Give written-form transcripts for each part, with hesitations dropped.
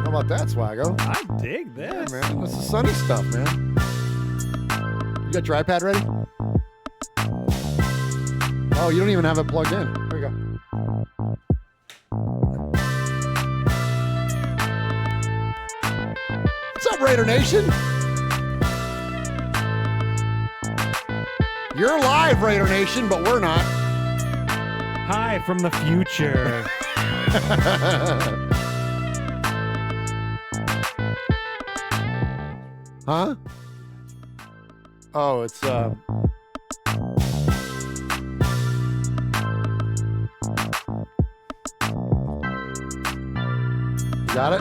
How about that, Swaggo? I dig this. Yeah, man. This is sunny stuff, man. You got your iPad ready? Oh, you don't even have it plugged in. There you go. What's up, Raider Nation? You're live, Raider Nation, but we're not. Hi from the future. Huh? Oh, it's You got it?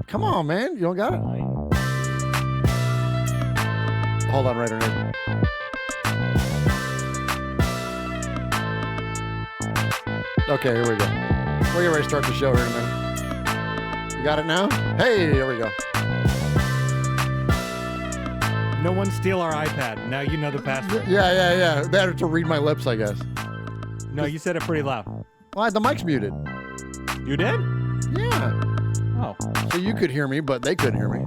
Come on, man. You don't got it? Hold on, Raider Nation. Okay, here we go. We're getting ready to start the show here in a minute. You got it now? Hey, there we go. No one steal our iPad. Now you know the password. Yeah. Better to read my lips, I guess. No, you said it pretty loud. Well, the mic's muted. You did? Yeah. Oh. So you could hear me, but they couldn't hear me.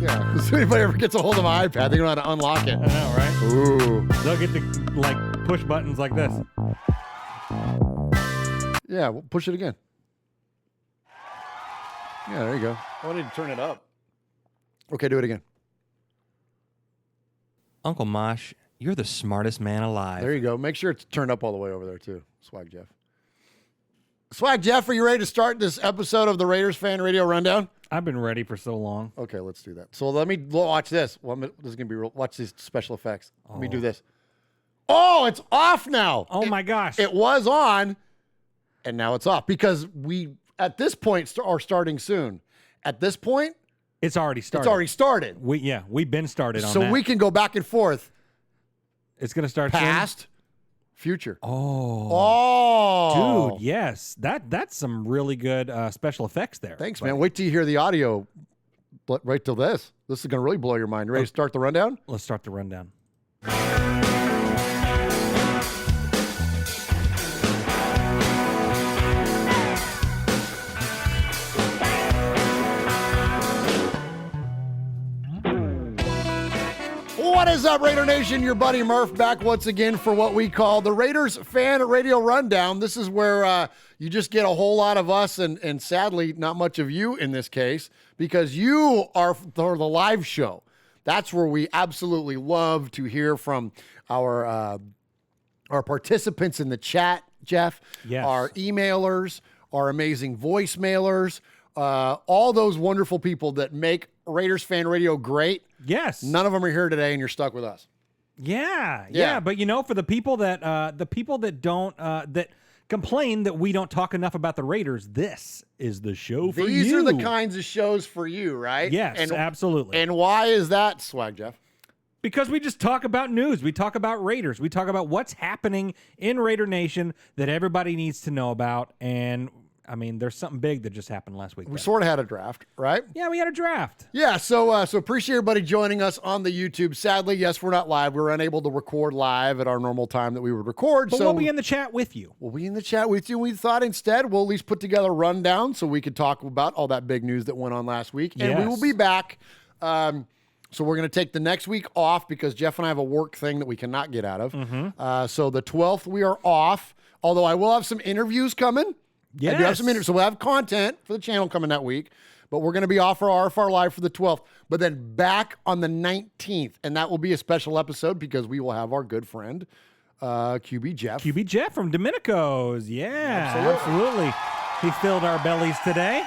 Yeah. If anybody ever gets a hold of my iPad, they don't know how to unlock it. I know, right? Ooh. They'll get to, like, push buttons like this. Yeah, well, push it again. Yeah, there you go. I need to turn it up. Okay, do it again. Uncle Mosh, you're the smartest man alive. There you go. Make sure it's turned up all the way over there, too. Swag Jeff. Swag Jeff, are you ready to start this episode of the Raiders Fan Radio Rundown? I've been ready for so long. Okay, let's do that. So let me watch this. This is going to be real. Watch these special effects. Let me do this. Oh, it's off now. Oh, my gosh. It was on, and now it's off because we, at this point, are starting soon. At this point, It's already started. it's already started. We've been started on So that. we can go back and forth. It's going to start soon? Past, future. Oh. Dude, yes. That's some really good special effects there. Thanks, man. Wait till you hear the audio right till this. This is going to really blow your mind. You ready to start the rundown? Let's start the rundown. What is up, Raider Nation? Your buddy Murf back once again for what we call the Raiders Fan Radio Rundown. This is where you just get a whole lot of us and sadly not much of you in this case because you are for the live show. That's where we absolutely love to hear from our participants in the chat, Jeff, Yes. our emailers, our amazing voicemailers, all those wonderful people that make Raiders Fan Radio great. Yes. None of them are here today, and you're stuck with us. Yeah. But for the people that don't that complain that we don't talk enough about the Raiders, this is the show for you. These are the kinds of shows for you, right? Yes, absolutely. And why is that, Swag Jeff? Because we just talk about news. We talk about Raiders. We talk about what's happening in Raider Nation that everybody needs to know about. And I mean, there's something big that just happened last week. We sort of had a draft, right? Yeah, we had a draft. Yeah, so appreciate everybody joining us on the YouTube. Sadly, yes, we're not live. We're unable to record live at our normal time that we would record. But we'll be in the chat with you. We'll be in the chat with you. We thought instead we'll at least put together a rundown so we could talk about all that big news that went on last week. And we will be back. So we're going to take the next week off because Jeff and I have a work thing that we cannot get out of. So the 12th we are off, although I will have some interviews coming. Yes. I do have some interviews. So we'll have content for the channel coming that week. But we're going to be off for RFR Live for the 12th. But then back on the 19th. And that will be a special episode because we will have our good friend, QB Jeff. QB Jeff from Domenico's. Yeah, absolutely. He filled our bellies today.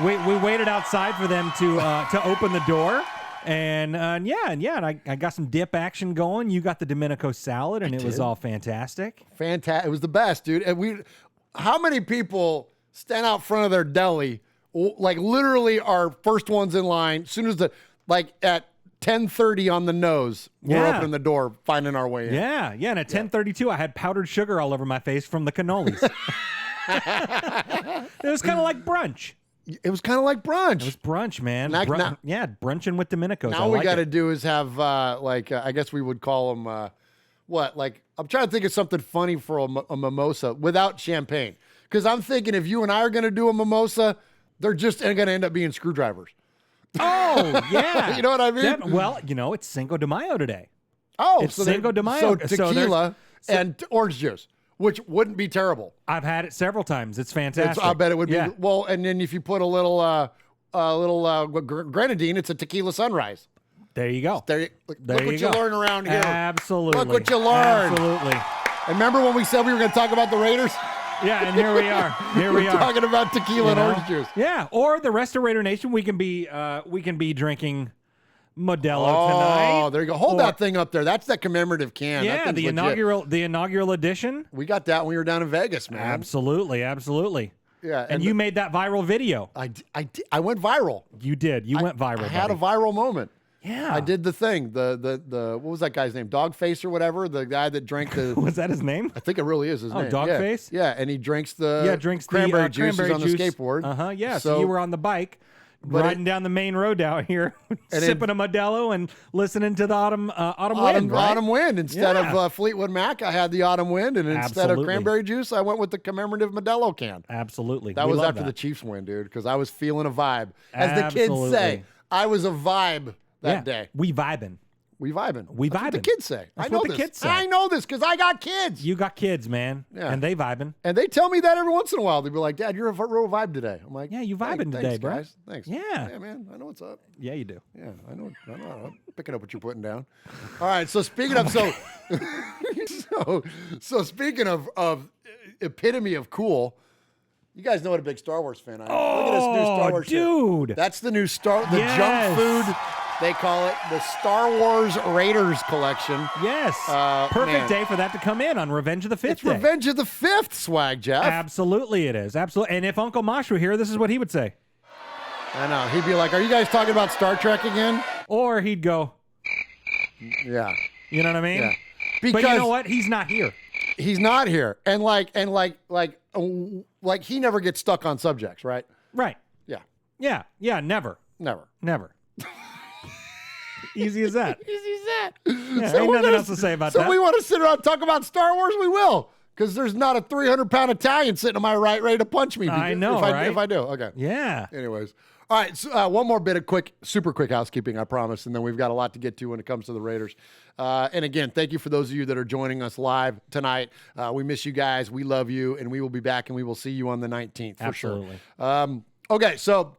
We waited outside for them to open the door. And I got some dip action going. You got the Domenico salad, and it was all fantastic. Fantastic. It was the best, dude. And how many people stand out front of their deli, like literally are first ones in line, as soon as at 10:30 on the nose, we're opening the door, finding our way in. Yeah, and at 10:32, I had powdered sugar all over my face from the cannolis. It was kind of like brunch. It was kind of like brunch. It was brunch, man. Now, brunching with Domenico's. Now we got to do is have, I guess we would call them What? Like, I'm trying to think of something funny for a mimosa without champagne. Because I'm thinking if you and I are going to do a mimosa, they're just going to end up being screwdrivers. Oh, yeah. You know what I mean? Well, it's Cinco de Mayo today. Oh, it's Cinco de Mayo. So tequila and orange juice, which wouldn't be terrible. I've had it several times. It's fantastic. I bet it would be. Well, and then if you put a little grenadine, it's a tequila sunrise. There you go. Look what you learn around here. Absolutely. Look what you learn. Absolutely. And remember when we said we were going to talk about the Raiders? Yeah, and here we are. Here we are talking about tequila and orange juice. Yeah, or the rest of Raider Nation, we can be drinking Modelo tonight. Oh, there you go. Hold that thing up there. That's that commemorative can. Yeah, the inaugural edition. We got that when we were down in Vegas, man. Absolutely. Yeah, and you made that viral video. I went viral. You did. You went viral. I had a viral moment. Yeah, I did the thing. The what was that guy's name? Dogface or whatever. The guy that drank the. Was that his name? I think it really is his name. Dogface. Yeah, and he drinks the cranberry juice. He's on the skateboard. Yeah. So you were on the bike, riding down the main road down here, sipping a Modelo and listening to the autumn wind. Right? Autumn wind instead of Fleetwood Mac. I had the autumn wind, and instead of cranberry juice, I went with the commemorative Modelo can. Absolutely. That was after the Chiefs win, dude, because I was feeling a vibe. As the kids say, I was a vibe. That day. We vibing. That's what the kids say. That's what the kids say. I know this because I got kids. You got kids, man. Yeah. And they vibing. And they tell me that every once in a while. They'll be like, Dad, you're a real vibe today. I'm like, yeah, you vibing today, bro. Guys. Thanks. Yeah. Yeah, man. I know what's up. Yeah, you do. Yeah, I know. I'm picking up what you're putting down. All right. So speaking of, so speaking of epitome of cool, you guys know what a big Star Wars fan I am. Look at this new Star Wars dude. Shit. That's the new junk food. They call it the Star Wars Raiders collection. Yes. Perfect day for that to come in on Revenge of the 5th It's Revenge of the 5th, Swag Jeff. Absolutely it is. Absolutely. And if Uncle Mosh were here, this is what he would say. I know. He'd be like, are you guys talking about Star Trek again? Or he'd go, yeah. You know what I mean? Yeah. But you know what? He's not here. He's not here. And like he never gets stuck on subjects, right? Right. Yeah. Yeah. Yeah. Never. Easy as that. Yeah, so ain't nothing else to say about that. So we want to sit around and talk about Star Wars? We will. Because there's not a 300-pound Italian sitting on my right ready to punch me. I know, right? If I do. Okay. Yeah. Anyways. All right. So, one more bit of super quick housekeeping, I promise. And then we've got a lot to get to when it comes to the Raiders. And again, thank you for those of you that are joining us live tonight. We miss you guys. We love you. And we will be back and we will see you on the 19th for Absolutely. sure. Okay. So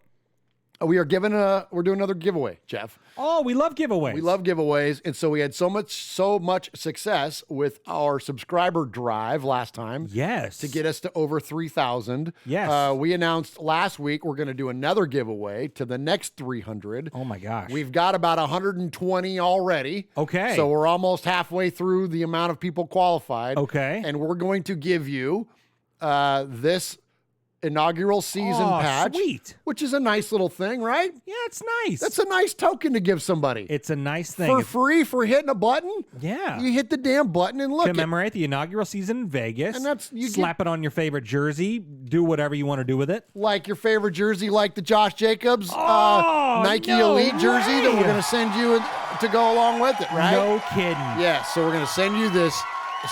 we're doing another giveaway, Jeff. Oh, we love giveaways. We love giveaways. And so we had so much success with our subscriber drive last time. Yes. To get us to over 3,000. Yes. We announced last week we're going to do another giveaway to the next 300. Oh, my gosh. We've got about 120 already. Okay. So we're almost halfway through the amount of people qualified. Okay. And we're going to give you this inaugural season patch. Sweet. Which is a nice little thing, right? Yeah, it's nice. That's a nice token to give somebody. It's a nice thing. For free for hitting a button? Yeah. You hit the damn button and look. Commemorate the inaugural season in Vegas. And slap it on your favorite jersey. Do whatever you want to do with it. Like your favorite jersey, like the Josh Jacobs Nike Elite jersey that we're going to send you to go along with it, right? No kidding. Yeah, so we're going to send you this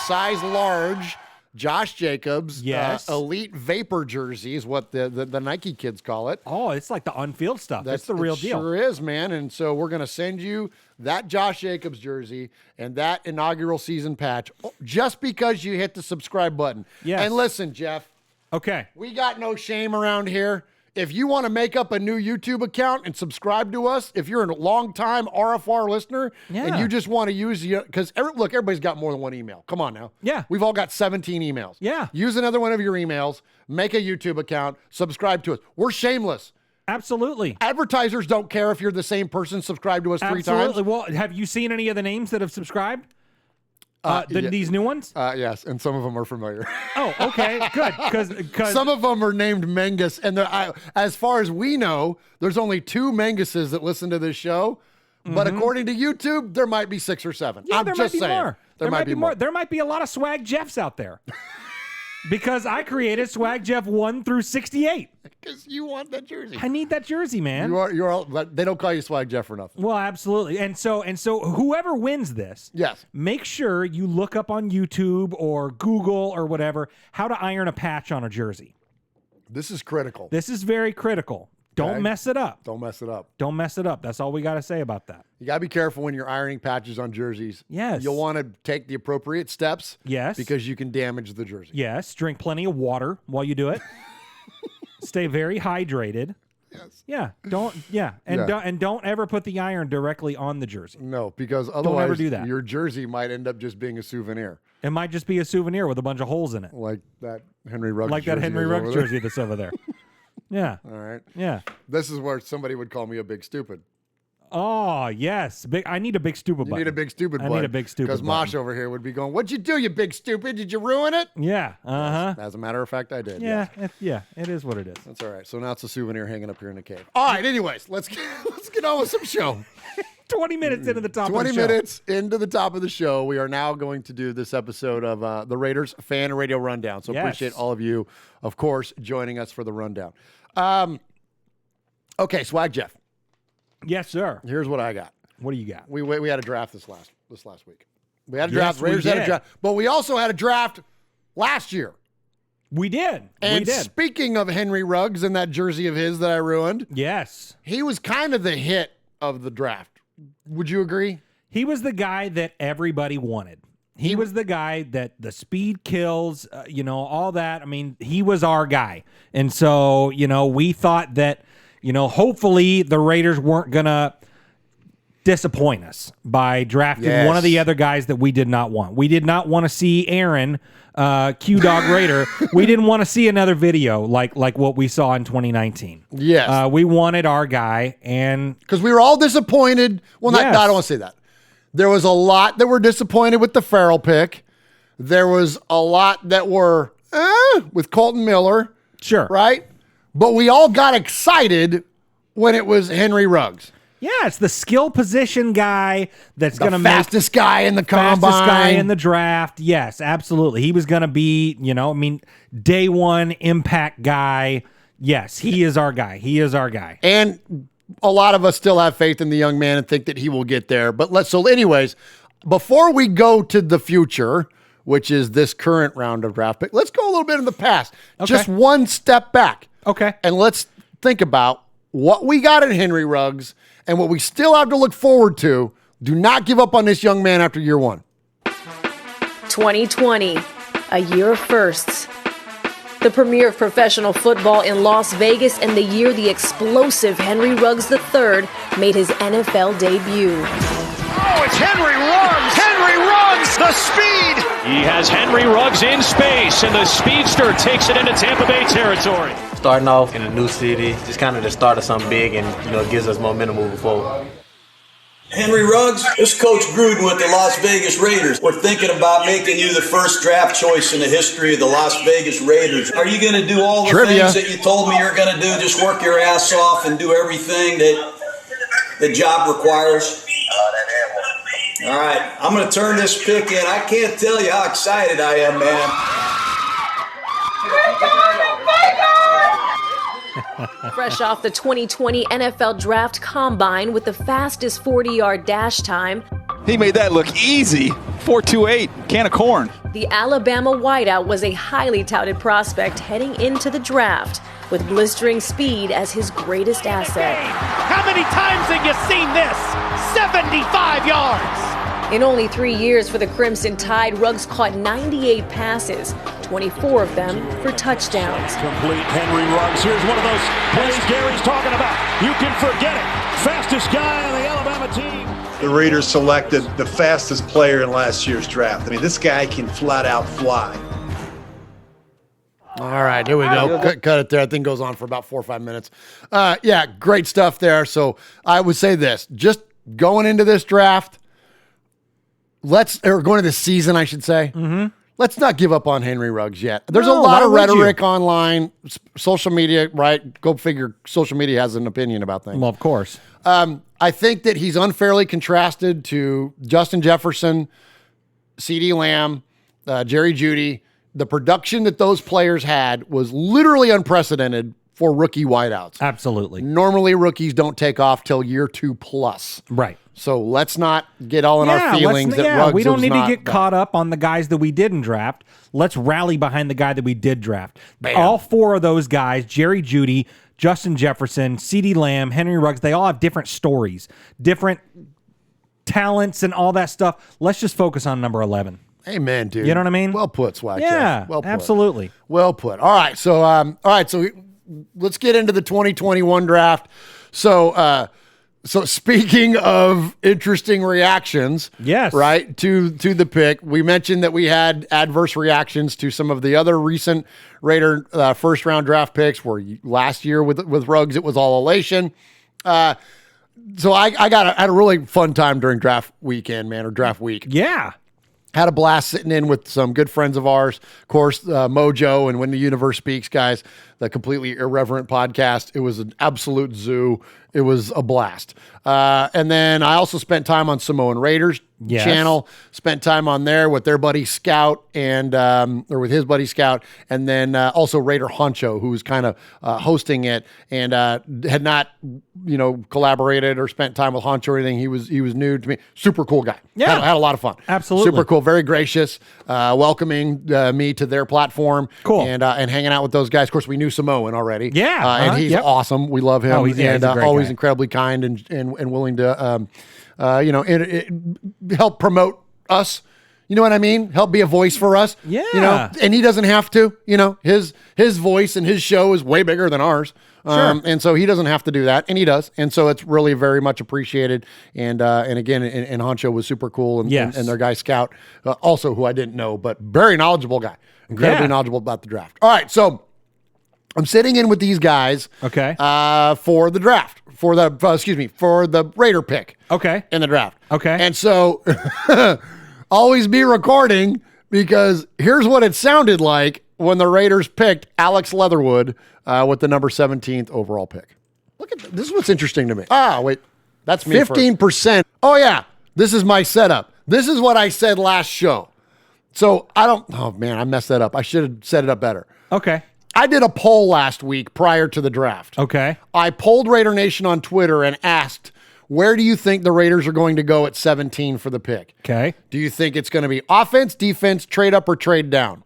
size large Josh Jacobs Elite Vapor jersey is what the Nike kids call it. Oh, it's like the on-field stuff. That's the real deal. Sure is, man. And so we're going to send you that Josh Jacobs jersey and that inaugural season patch just because you hit the subscribe button. Yes. And listen, Jeff. Okay. We got no shame around here. If you want to make up a new YouTube account and subscribe to us, if you're a long-time RFR listener and you just want to use because everybody's got more than one email. Come on now. Yeah. We've all got 17 emails. Yeah. Use another one of your emails, make a YouTube account, subscribe to us. We're shameless. Absolutely. Advertisers don't care if you're the same person subscribed to us 3 times. Absolutely. Well, have you seen any of the names that have subscribed? These new ones? Yes, and some of them are familiar. Oh, okay, good. Because some of them are named Mengus, and as far as we know, there's only 2 Menguses that listen to this show. But according to YouTube, there might be 6 or 7. Yeah, I'm there just might be saying. more. There might be more. There might be a lot of Swag Jeffs out there. Because I created Swag Jeff 1 through 68. Because you want that jersey. I need that jersey, man. You're all, but they don't call you Swag Jeff for nothing. Well, absolutely. And so whoever wins this, yes, make sure you look up on YouTube or Google or whatever how to iron a patch on a jersey. This is critical. This is very critical. Don't mess it up. Don't mess it up. Don't mess it up. That's all we got to say about that. You got to be careful when you're ironing patches on jerseys. Yes. You'll want to take the appropriate steps. Yes. Because you can damage the jersey. Yes. Drink plenty of water while you do it. Stay very hydrated. Yes. Yeah. Don't ever put the iron directly on the jersey. No, because otherwise ever do that. Your jersey might end up just being a souvenir. It might just be a souvenir with a bunch of holes in it. Like that Henry Ruggs Like that Henry Ruggs jersey that's over there. Yeah. All right. Yeah. This is where somebody would call me a big stupid. Oh, yes. I need a big stupid button. You need a big stupid button. I need a big stupid Because Mosh over here would be going, what'd you do, you big stupid? Did you ruin it? Yeah. Uh-huh. As a matter of fact, I did. Yeah. Yes. It is what it is. That's all right. So now it's a souvenir hanging up here in the cave. All right. Anyways, let's get on with some show. 20 minutes into the top of the show. 20 minutes into the top of the show. We are now going to do this episode of the Raiders Fan Radio Rundown. So appreciate all of you, of course, joining us for the rundown. Okay, Swag Jeff. Yes, sir. Here's what I got. What do you got? We had a draft this last week. We had a draft. Yes, Raiders had a draft, but we also had a draft last year. We did. And speaking of Henry Ruggs and that jersey of his that I ruined, yes, he was kind of the hit of the draft. Would you agree? He was the guy that everybody wanted. He was the guy that the speed kills, all that. I mean, he was our guy. And so, we thought that, hopefully the Raiders weren't going to disappoint us by drafting one of the other guys that we did not want. We did not want to see Aaron, Q-Dog Raider. We didn't want to see another video like what we saw in 2019. Yes. We wanted our guy. And because we were all disappointed. Well, no, I don't want to say that. There was a lot that were disappointed with the Farrell pick. There was a lot that were with Colton Miller. Sure. Right? But we all got excited when it was Henry Ruggs. Yeah, it's the skill position guy that's going to make fastest guy in the combine. Fastest guy in the draft. Yes, absolutely. He was going to be, day one impact guy. Yes, he is our guy. He is our guy. And a lot of us still have faith in the young man and think that he will get there. But anyways, before we go to the future, which is this current round of draft pick, let's go a little bit in the past. Okay. Just one step back. Okay. And let's think about what we got in Henry Ruggs and what we still have to look forward to. Do not give up on this young man after year one. 2020, a year of firsts. The premiere of professional football in Las Vegas and the year the explosive Henry Ruggs III made his NFL debut. Oh, it's Henry Ruggs! Henry Ruggs, the speed! He has Henry Ruggs in space, and the speedster takes it into Tampa Bay territory. Starting off in a new city, just kind of the start of something big, and it gives us momentum moving forward. Henry Ruggs, this is Coach Gruden with the Las Vegas Raiders. We're thinking about making you the first draft choice in the history of the Las Vegas Raiders. Are you going to do all the things that you told me you're going to do? Just work your ass off and do everything that the job requires? All right, I'm going to turn this pick in. I can't tell you how excited I am, man. Fresh off the 2020 NFL Draft Combine with the fastest 40-yard dash time, He made that look easy. 4.28, can of corn. the Alabama wideout was a highly touted prospect heading into the draft, with blistering speed as his greatest asset. How many times have you seen this? 75 yards! In only 3 years for the Crimson Tide, Ruggs caught 98 passes, 24 of them for touchdowns. Complete Henry Ruggs. Here's one of those plays Gary's talking about. You can forget it. Fastest guy on the Alabama team. The Raiders selected the fastest player in last year's draft. I mean, this guy can flat out fly. All right, here we go. Cut it there. That thing goes on for about 4 or 5 minutes. Yeah, great stuff there. So I would say this, just going into this draft, or going to this season, I should say, let's not give up on Henry Ruggs yet. There's a lot of rhetoric online, social media, right? Go figure, social media has an opinion about things. Well, of course. I think that he's unfairly contrasted to Justin Jefferson, CeeDee Lamb, Jerry Jeudy, the production that those players had was literally unprecedented for rookie wideouts. Absolutely. Normally, rookies don't take off till year 2+. Right. So let's not get all in our feelings that Ruggs we don't is need to not get that. caught up on the guys that we didn't draft. Let's rally behind the guy that we did draft. Bam. All 4 of those guys, Jerry Jeudy, Justin Jefferson, CeeDee Lamb, Henry Ruggs, they all have different stories, different talents and all that stuff. Let's just focus on number 11. Amen, dude. You know what I mean? Well put, Swag Yeah, Jeff. Well put. absolutely. Well put. All right, so let's get into the 2021 draft. So speaking of interesting reactions, yes, right, to the pick, we mentioned that we had adverse reactions to some of the other recent Raider first round draft picks. Where last year with Ruggs, it was all elation. So I had a really fun time during draft weekend, man, or draft week. Yeah. Had a blast sitting in with some good friends of ours, of course, Mojo and When the Universe Speaks, guys, the completely irreverent podcast. It was an absolute zoo. It was a blast. And then I also spent time on Samoan Raiders channel, spent time on there with their buddy Scout or with his buddy Scout. And then also Raider Honcho, who was kind of hosting it and had not, collaborated or spent time with Honcho or anything. He was new to me. Super cool guy. Yeah. Had a lot of fun. Absolutely. Super cool. Very gracious, welcoming me to their platform. Cool. And hanging out with those guys. Of course, we knew Samoan already. Yeah. And he's awesome. We love him. Oh, he's a great always guy. incredibly kind and willing to, help promote us. You know what I mean? Help be a voice for us. Yeah. And he doesn't have to. His voice and his show is way bigger than ours. Sure. And so he doesn't have to do that, and he does. And so it's really very much appreciated. And again, and Honcho was super cool, and their guy Scout, also who I didn't know, but very knowledgeable guy, incredibly knowledgeable about the draft. All right, so I'm sitting in with these guys, okay, for the draft, for the Raider pick, okay, in the draft, okay, and so always be recording because here's what it sounded like when the Raiders picked Alex Leatherwood with the number 17th overall pick. Look at this is what's interesting to me. Wait, that's me. 15%. Oh yeah, this is my setup. This is what I said last show. So oh man, I messed that up. I should have set it up better. Okay. I did a poll last week prior to the draft. Okay. I polled Raider Nation on Twitter and asked, where do you think the Raiders are going to go at 17 for the pick? Okay. Do you think it's going to be offense, defense, trade up, or trade down?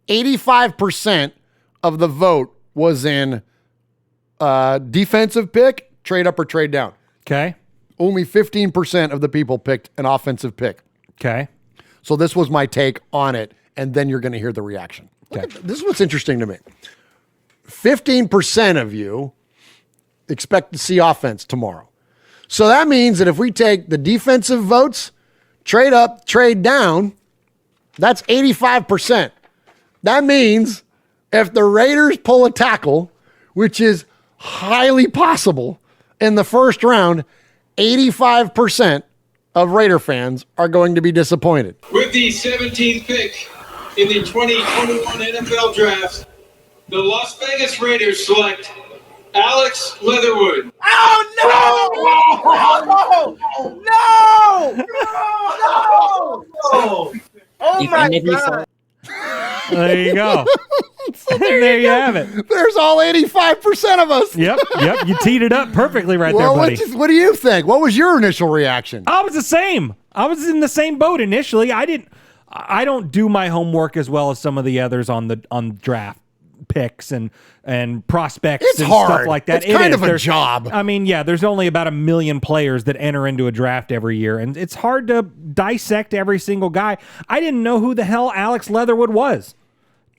85% of the vote was in defensive pick, trade up, or trade down. Okay. Only 15% of the people picked an offensive pick. Okay. So this was my take on it, and then you're going to hear the reaction. Okay. This is what's interesting to me. 15% of you expect to see offense tomorrow. So that means that if we take the defensive votes, trade up, trade down, that's 85%. That means if the Raiders pull a tackle, which is highly possible in the first round, 85% of Raider fans are going to be disappointed. With the 17th pick in the 2021 NFL Draft, the Las Vegas Raiders select Alex Leatherwood. Oh, no! Oh, my God. There you go. So there you have it. There's all 85% of us. Yep. You teed it up perfectly right there, buddy. What do you think? What was your initial reaction? I was the same. I was in the same boat initially. I don't do my homework as well as some of the others on draft picks and prospects it's and hard. Stuff like that. It's kind of a job. I mean, yeah, there's only about 1 million players that enter into a draft every year, and it's hard to dissect every single guy. I didn't know who the hell Alex Leatherwood was.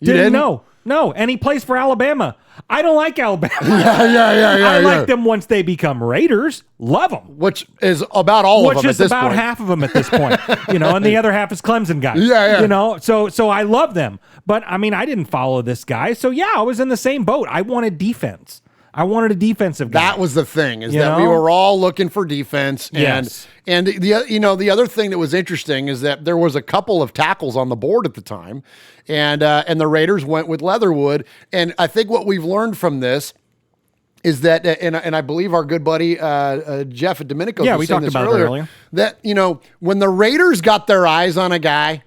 Didn't know. No, and he plays for Alabama. I don't like Alabama. Yeah. I like them once they become Raiders. Love them. Which is about all of them at this point. Which is about half of them at this point. And the other half is Clemson guys. Yeah. So I love them. But, I mean, I didn't follow this guy. So, yeah, I was in the same boat. I wanted defense. I wanted a defensive guy. That was the thing, is that we were all looking for defense. And the other thing that was interesting is that there was a couple of tackles on the board at the time, and the Raiders went with Leatherwood. And I think what we've learned from this is that, and I believe our good buddy Jeff at Domenico we talked about it earlier, that when the Raiders got their eyes on a guy,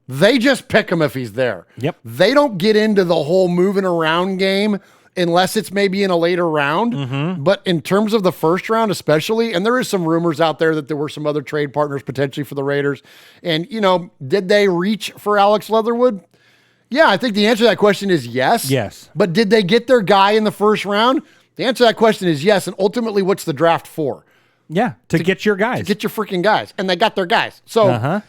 They just pick him if he's there. Yep. They don't get into the whole moving around game unless it's maybe in a later round. Mm-hmm. But in terms of the first round especially, and there is some rumors out there that there were some other trade partners potentially for the Raiders. And, did they reach for Alex Leatherwood? Yeah, I think the answer to that question is yes. Yes. But did they get their guy in the first round? The answer to that question is yes. And ultimately, what's the draft for? Yeah, to get your guys. To get your freaking guys. And they got their guys. So, Uh-huh.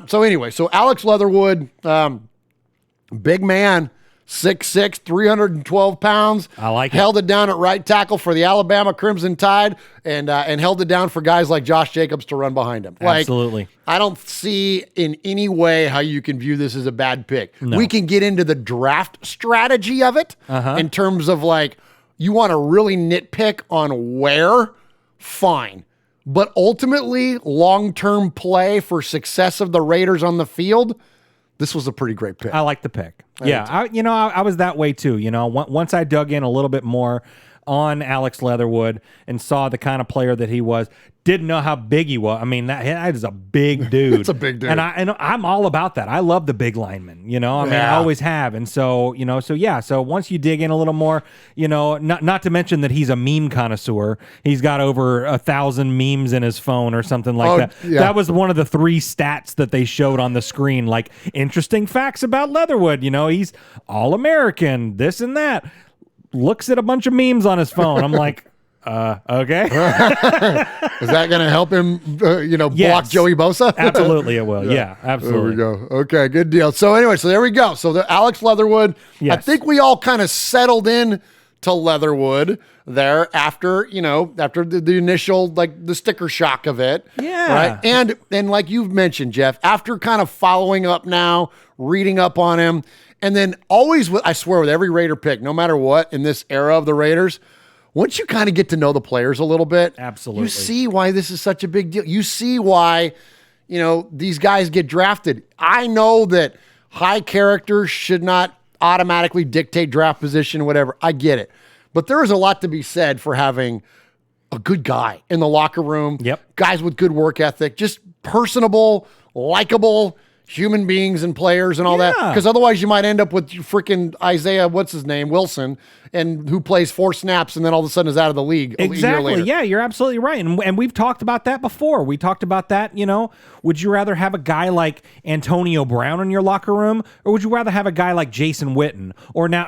So Alex Leatherwood, big man, 6'6", 312 pounds. I like it. Held it down at right tackle for the Alabama Crimson Tide and held it down for guys like Josh Jacobs to run behind him. Absolutely. I don't see in any way how you can view this as a bad pick. No. We can get into the draft strategy of it in terms of you want to really nitpick on where, fine. But ultimately, long-term play for success of the Raiders on the field, this was a pretty great pick. I like the pick. I was that way too. Once I dug in a little bit more on Alex Leatherwood and saw the kind of player that he was, didn't know how big he was. I mean, that is a big dude. It's a big dude. And I'm all about that. I love the big linemen, I always have. And so, so once you dig in a little more, not to mention that he's a meme connoisseur. He's got over 1,000 memes in his phone or something like that. Yeah. That was one of the 3 stats that they showed on the screen, like interesting facts about Leatherwood. He's All-American, this and that. Looks at a bunch of memes on his phone. I'm like, okay. Is that going to help him, block Yes. Joey Bosa? Absolutely it will. Yeah, absolutely. There we go. Okay, good deal. So anyway, there we go. So the Alex Leatherwood, Yes. I think we all kind of settled in to Leatherwood there after the initial, the sticker shock of it. Yeah. Right. And like you've mentioned, Jeff, after kind of following up now, reading up on him, and then always, I swear, with every Raider pick, no matter what, in this era of the Raiders, once you kind of get to know the players a little bit, absolutely, you see why this is such a big deal. You see why, these guys get drafted. I know that high character should not automatically dictate draft position, whatever. I get it. But there is a lot to be said for having a good guy in the locker room. Yep. Guys with good work ethic, just personable, likable human beings and players and all that. Because otherwise you might end up with freaking Isaiah, Wilson, and who plays 4 snaps and then all of a sudden is out of the league a year Exactly. later. Yeah, you're absolutely right. And we've talked about that before. We talked about that, would you rather have a guy like Antonio Brown in your locker room, or would you rather have a guy like Jason Witten? Or now,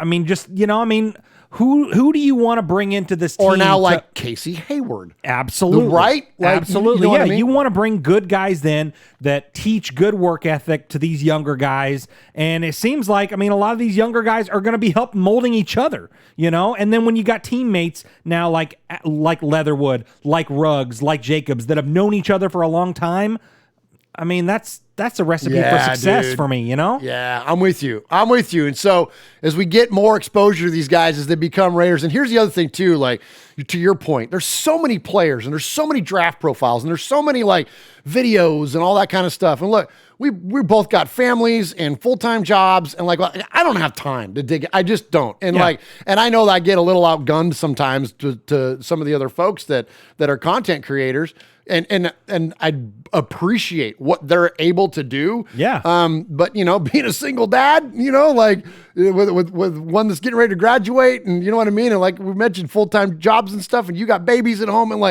who do you want to bring into this team? Or now like Casey Hayward. Absolutely. Right? Absolutely. what I mean? You want to bring good guys then that teach good work ethic to these younger guys. And it seems like, a lot of these younger guys are going to be helping molding each other, And then when you got teammates now like Leatherwood, like Ruggs, like Jacobs that have known each other for a long time, that's a recipe for success for me, Yeah, I'm with you. And so as we get more exposure to these guys as they become Raiders, and here's the other thing too, to your point, there's so many players and there's so many draft profiles and there's so many videos and all that kind of stuff. And look, we both got families and full-time jobs and I don't have time to dig. I just don't. And and I know that I get a little outgunned sometimes to some of the other folks that are content creators. And I appreciate what they're able to do. Yeah. But being a single dad, with one that's getting ready to graduate, and you know what I mean, and like we mentioned, full-time jobs and stuff, and you got babies at home, and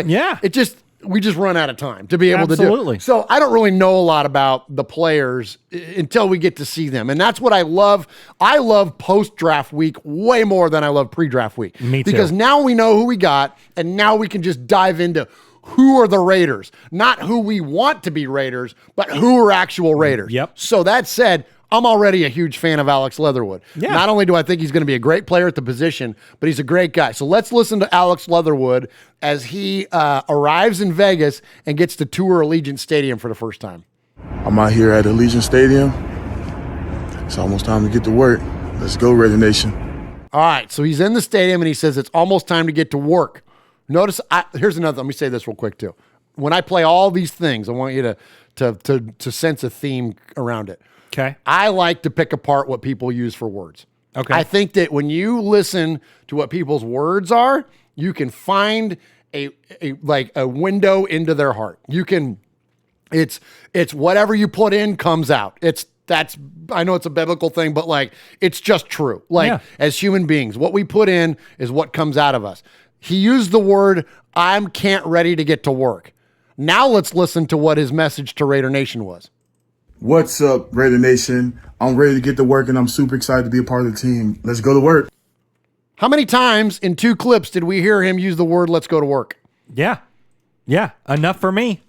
we just run out of time to be able to do it. So I don't really know a lot about the players until we get to see them, and that's what I love. I love post-draft week way more than I love pre-draft week. Me too. Because now we know who we got, and now we can just dive into who are the Raiders, not who we want to be Raiders, but who are actual Raiders. Yep. So that said, I'm already a huge fan of Alex Leatherwood. Yeah. Not only do I think he's going to be a great player at the position, but he's a great guy. So let's listen to Alex Leatherwood as he arrives in Vegas and gets to tour Allegiant Stadium for the first time. I'm out here at Allegiant Stadium. It's almost time to get to work. Let's go, Raider Nation. All right, so he's in the stadium and he says it's almost time to get to work. Notice, here's another, let me say this real quick too. When I play all these things, I want you to sense a theme around it. Okay. I like to pick apart what people use for words. Okay. I think that when you listen to what people's words are, you can find a window into their heart. You can, it's whatever you put in comes out. It's I know it's a biblical thing, but like, it's just true. Like, as human beings, what we put in is what comes out of us. He used the word, can't ready to get to work. Now let's listen to what his message to Raider Nation was. What's up, Raider Nation? I'm ready to get to work, and I'm super excited to be a part of the team. Let's go to work. How many times in 2 clips did we hear him use the word, let's go to work? Yeah. Enough for me.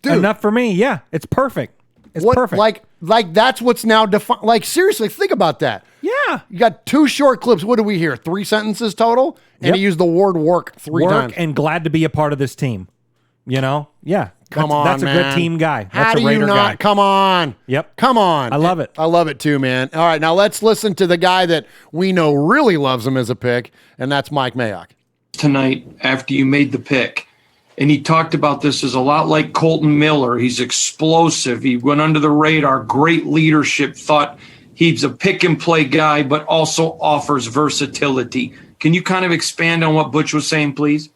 Dude. Enough for me. Yeah. It's perfect. It's perfect. Like that's what's now defined. Like, seriously, think about that. Yeah. You got 2 short clips. What do we hear? 3 sentences total? And he used the word work 3 times. And glad to be a part of this team. You know? Yeah. Come on, That's man. a good team guy. That's How do a Raider you not? guy. Come on. Yep. Come on. I love it. I love it too, man. All right, now let's listen to the guy that we know really loves him as a pick, and that's Mike Mayock. Tonight, after you made the pick, and he talked about this as a lot like Colton Miller. He's explosive. He went under the radar. Great leadership. Thought he's a pick-and-play guy, but also offers versatility. Can you kind of expand on what Butch was saying, please?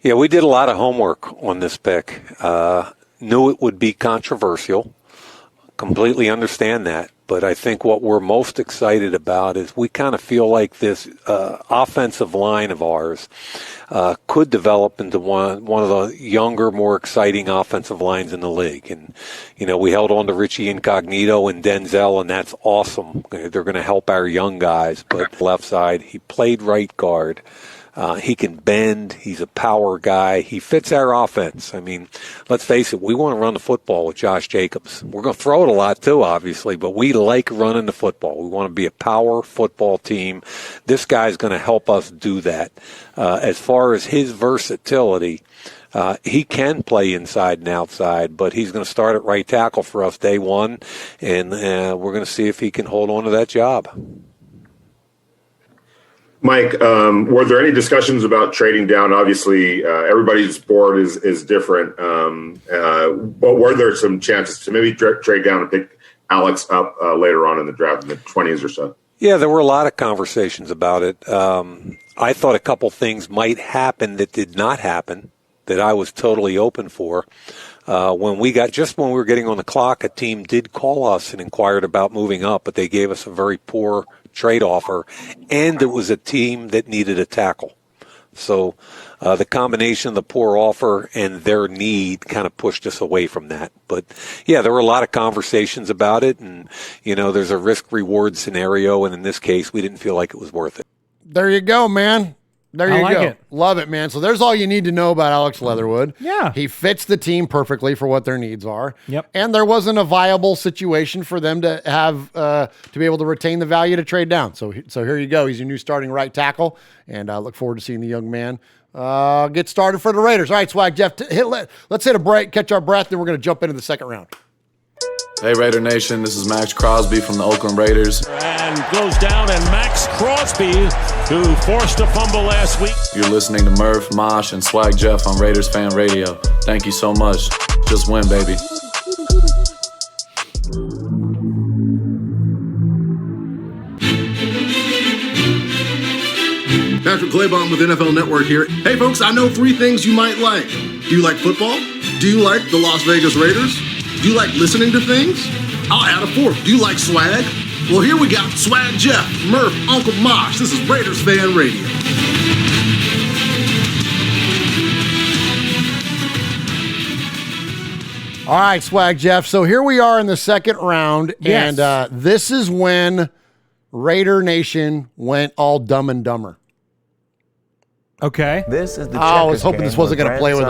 Yeah, we did a lot of homework on this pick. Knew it would be controversial. Completely understand that. But I think what we're most excited about is we kind of feel like this offensive line of ours could develop into one of the younger, more exciting offensive lines in the league. And, you know, we held on to Richie Incognito and Denzel, and that's awesome. They're going to help our young guys. But left side, he played right guard. He can bend. He's a power guy. He fits our offense. I mean, let's face it, we want to run the football with Josh Jacobs. We're going to throw it a lot too, obviously, but we like running the football. We want to be a power football team. This guy's going to help us do that. As far as his versatility, he can play inside and outside, but he's going to start at right tackle for us day one, and we're going to see if he can hold on to that job. Mike, were there any discussions about trading down? Obviously, everybody's board is different, but were there some chances to maybe trade down and pick Alex up later on in the draft in the 20s or so? Yeah, there were a lot of conversations about it. I thought a couple things might happen that did not happen that I was totally open for. When we were getting on the clock, a team did call us and inquired about moving up, but they gave us a very poor trade offer, and it was a team that needed a tackle. So the combination of the poor offer and their need kind of pushed us away from that. But, yeah, there were a lot of conversations about it, and, you know, there's a risk-reward scenario, and in this case, we didn't feel like it was worth it. There you go, man. There you I like go. it. Love it, man. So there's all you need to know about Alex Leatherwood. Yeah. He fits the team perfectly for what their needs are. Yep. And there wasn't a viable situation for them to have to be able to retain the value to trade down. So here you go. He's your new starting right tackle, and I look forward to seeing the young man get started for the Raiders. All right, Swag Jeff, let's hit a break, catch our breath, then we're going to jump into the second round. Hey, Raider Nation, this is Max Crosby from the Oakland Raiders. And goes down, and Max Crosby, who forced a fumble last week. You're listening to Murf, Mosh, and Swag Jeff on Raiders Fan Radio. Thank you so much. Just win, baby. Patrick Claybon with NFL Network here. Hey, folks, I know 3 things you might like. Do you like football? Do you like the Las Vegas Raiders? Do you like listening to things? I'll add a 4th. Do you like swag? Well, here we got Swag Jeff, Murf, Uncle Mosh. This is Raiders Fan Radio. All right, Swag Jeff. So here we are in the second round, Yes. and this is when Raider Nation went all Dumb and Dumber. Okay. This is the I was hoping this wasn't going to play with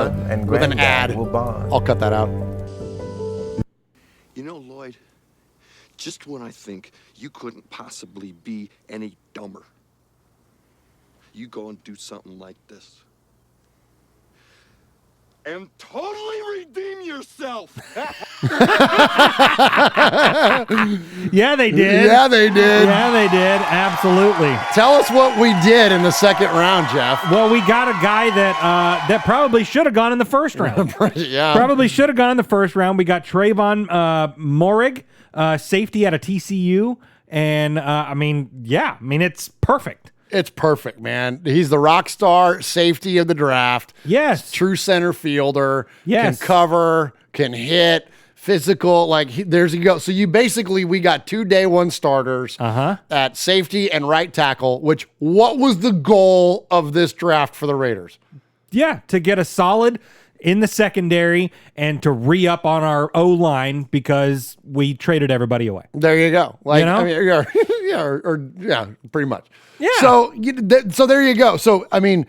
an ad. I'll cut that out. You know, Lloyd, just when I think you couldn't possibly be any dumber, you go and do something like this. And totally redeem yourself. Yeah, they did. Yeah, they did. Yeah, they did. Absolutely. Tell us what we did in the second round, Jeff. Well, we got a guy that probably should have gone in the first round. Yeah. Probably should have gone in the first round. We got Trayvon Morig, safety out of TCU. And, it's perfect. It's perfect, man. He's the rock star safety of the draft. Yes. True center fielder. Yes. Can cover, can hit, physical. Like there's you go. So we got 2 day one starters at safety and right tackle. What was the goal of this draft for the Raiders? Yeah, to get a solid in the secondary and to re-up on our O-line because we traded everybody away. There you go. Like, I mean, yeah, pretty much. Yeah. So there you go. So, I mean,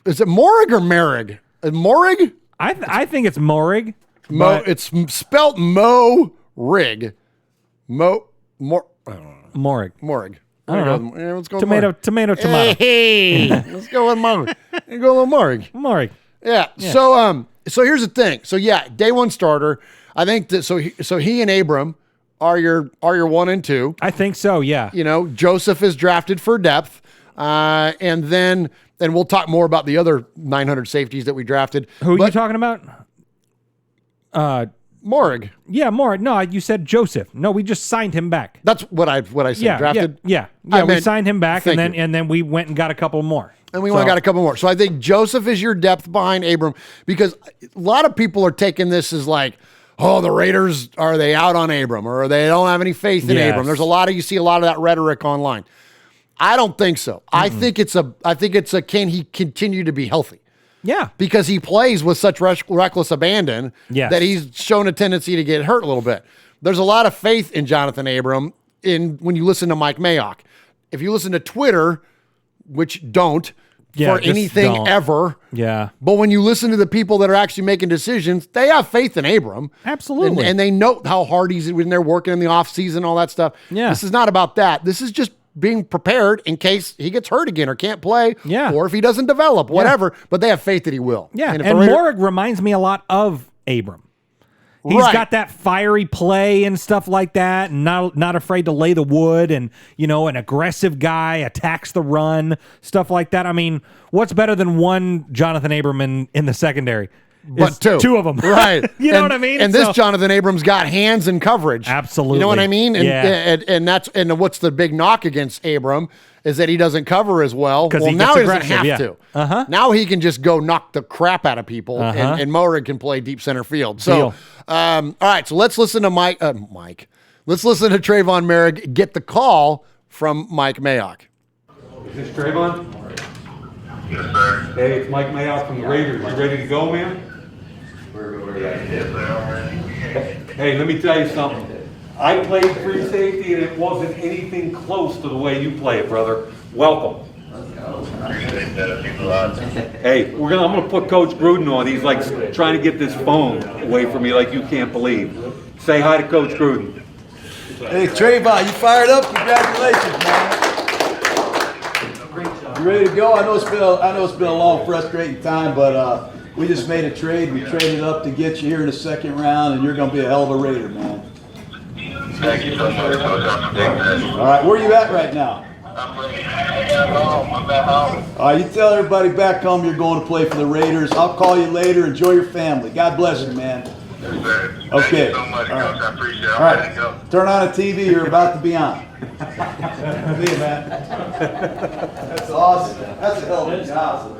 is it Morig or Merrig? Morig? I think it's Morig. It's spelt Mo-Rig. I don't know. Morig. I don't know. Let's go tomato. Hey, let's go with Morig. Morig. Yeah. So here's the thing. So yeah, day one starter. I think that so he and Abram are your 1 and 2. I think so. Yeah. Joseph is drafted for depth, and we'll talk more about the other 900 safeties that we drafted. Who are you talking about? Morig. Yeah, Morig. No, you said Joseph. No, we just signed him back. That's what I said. Yeah, drafted. Yeah. We signed him back, and then we went and got a couple more. Got a couple more. So I think Joseph is your depth behind Abram because a lot of people are taking this as like, oh, the Raiders, are they out on Abram or they don't have any faith in Abram? There's you see a lot of that rhetoric online. I don't think so. I think it's a can he continue to be healthy? Yeah. Because he plays with such reckless abandon that he's shown a tendency to get hurt a little bit. There's a lot of faith in Jonathan Abram when you listen to Mike Mayock. If you listen to Twitter, which don't, for anything ever. Yeah. But when you listen to the people that are actually making decisions, they have faith in Abram. Absolutely. And they know how hard he's when they're working in the offseason, all that stuff. Yeah. This is not about that. This is just being prepared in case he gets hurt again or can't play. Yeah. Or if he doesn't develop, whatever. Yeah. But they have faith that he will. Yeah. And Morig reminds me a lot of Abram. He's got that fiery play and stuff like that, and not afraid to lay the wood, and an aggressive guy, attacks the run, stuff like that. I mean, what's better than one Jonathan Abram in the secondary? But two of them, right? You know what I mean? And this Jonathan Abram's got hands and coverage. Absolutely, you know what I mean? And, yeah. and what's the big knock against Abram is that he doesn't cover as well. Well, now he doesn't have to. Now he can just go knock the crap out of people, and Morig can play deep center field. So, all right. So let's listen to Mike. Let's listen to Trayvon Merrig get the call from Mike Mayock. Is this Trayvon? Yes, sir. Hey, it's Mike Mayock from the Raiders. You ready to go, man? Hey, let me tell you something. I played free safety, and it wasn't anything close to the way you play it, brother. Welcome. Hey, I'm gonna put Coach Gruden on. He's like trying to get this phone away from me, like you can't believe. Say hi to Coach Gruden. Hey, Trayvon, you fired up? Congratulations, man. You ready to go? I know it's been a long, frustrating time, but we just made a trade. We traded up to get you here in the second round, and you're going to be a hell of a Raider, man. Thank you so much, Coach. All right, where are you at right now? I'm at home. All right, you tell everybody back home you're going to play for the Raiders. I'll call you later. Enjoy your family. God bless you, man. Yes, sir. Okay. Thank you so much, All right. Coach. I appreciate it. All right, Go. turn on a TV. You're about to be on. See you, man. That's awesome. That's a hell of a job.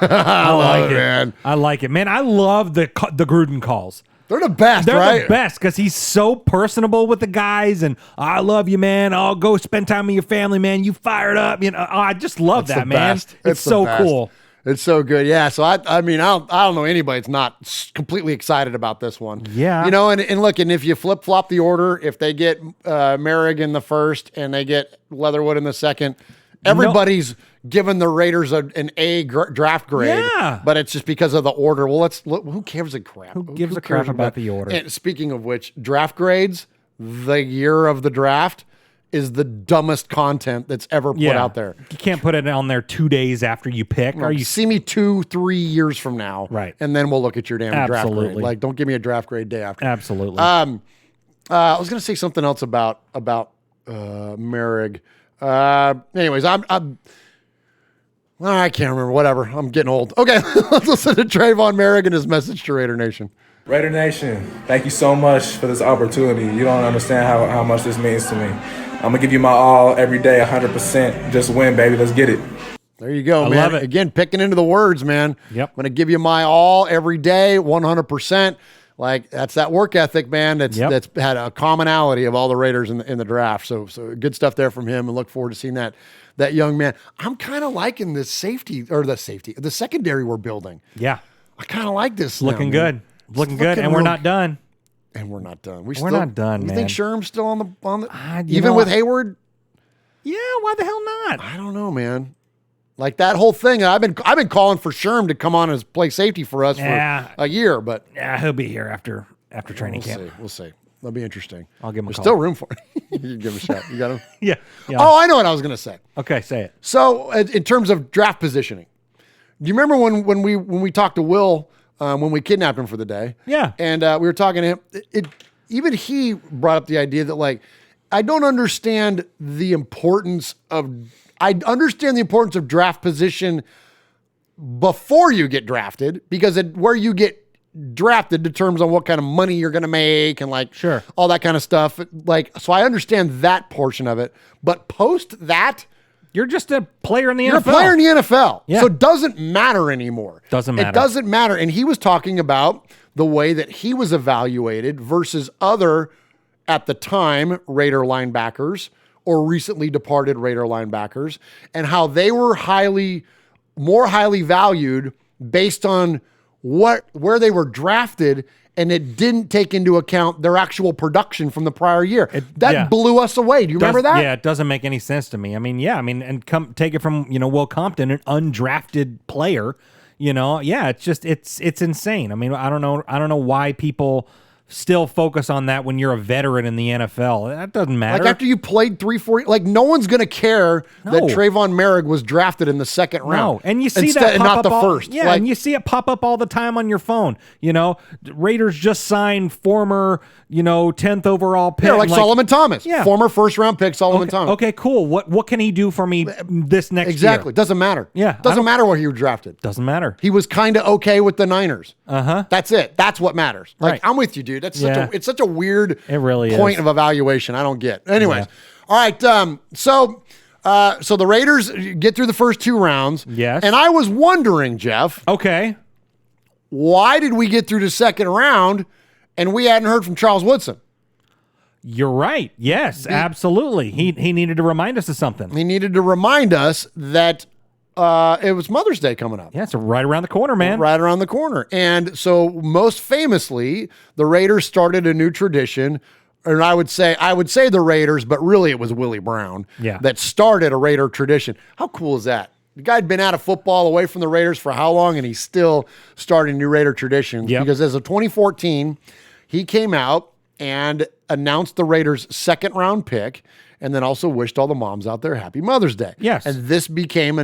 I like it, man. I like it, man. I love the Gruden calls. They're the best, They're right? the best because he's so personable with the guys, and I love you, man. I'll go spend time with your family, man. You fired up, I just love that, man. Best. It's so cool. It's so good, yeah. So I mean, I don't know anybody that's not completely excited about this one. Yeah, and look, and if you flip flop the order, if they get Merrig in the first and they get Leatherwood in the second, everybody's giving the Raiders an A draft grade. Yeah, but it's just because of the order. Well, who cares a crap? Who gives a crap about the order? And speaking of which, draft grades, the year of the draft is the dumbest content that's ever put out there. You can't put it on there 2 days after you pick. No, see me 2-3 years from now, right? And then we'll look at your damn draft grade. Like, don't give me a draft grade day after. Absolutely. I was going to say something else about Merrig. Anyways, I can't remember. Whatever. I'm getting old. Okay, let's listen to Trayvon Merrig and his message to Raider Nation. Raider Nation, thank you so much for this opportunity. You don't understand how much this means to me. I'm going to give you my all every day, 100%. Just win, baby. Let's get it. There you go, man. Love it. Again, picking into the words, man. Yep. I'm going to give you my all every day, 100%. Like that's that work ethic, man. That's had a commonality of all the Raiders in the draft. So good stuff there from him, and look forward to seeing that young man. I'm kind of liking this the secondary we're building. Yeah, I kind of like this. Looking good, and we're not done. And we're not done. We're not done. You think Sherm's still on the even with Hayward? Yeah, why the hell not? I don't know, man. Like that whole thing, I've been calling for Sherm to come on and play safety for us for a year, but he'll be here after training camp. We'll see. That'll be interesting. I'll give him a call. There's still room for it. You can give him a shot. You got him? Yeah. Oh, I know what I was going to say. Okay, say it. So, in terms of draft positioning, do you remember when we talked to Will when we kidnapped him for the day? Yeah. And we were talking to him. Even he brought up the idea that like I don't understand the importance of. I understand the importance of draft position before you get drafted because where you get drafted determines on what kind of money you're going to make and like all that kind of stuff. Like, so I understand that portion of it, but post that, you're just a player in the NFL. You're a player in the NFL. Yeah. So it doesn't matter anymore. Doesn't matter. It doesn't matter. And he was talking about the way that he was evaluated versus other, at the time, Raider linebackers or recently departed Raider linebackers, and how they were more highly valued based on where they were drafted, and it didn't take into account their actual production from the prior year. That blew us away. Do you remember that? Yeah, it doesn't make any sense to me. I mean, and take it from Will Compton, an undrafted player. It's insane. I mean, I don't know why people still focus on that when you're a veteran in the NFL. That doesn't matter. Like after you played 3-4, like no one's going to care that Trayvon Maddox was drafted in the second round. And you see that pop not up the first. Yeah, and you see it pop up all the time on your phone. Raiders just signed former, 10th overall pick. Yeah, like Solomon Thomas. Yeah. Former first round pick Solomon Thomas. Okay, cool. What can he do for me this next year? Exactly. Doesn't matter. Yeah. Doesn't matter where he was drafted. Doesn't matter. He was kind of okay with the Niners. Uh-huh. That's it. That's what matters. Like Right. I'm with you, dude. That's such a weird it really point is. of evaluation. I don't get. Anyways. All right. So the Raiders get through the first two rounds. Yes. And I was wondering, Jeff. Okay. Why did we get through the second round and we hadn't heard from Charles Woodson? You're right. Yes, absolutely. He needed to remind us of something. He needed to remind us that it was Mother's Day coming up. Yeah, it's right around the corner, man. Right around the corner. And so most famously, the Raiders started a new tradition. And I would say the Raiders, but really it was Willie Brown that started a Raider tradition. How cool is that? The guy had been out of football, away from the Raiders for how long, and he's still starting new Raider traditions. Yep. Because as of 2014, he came out and announced the Raiders' second-round pick, and then also wished all the moms out there happy Mother's Day. Yes. And this became a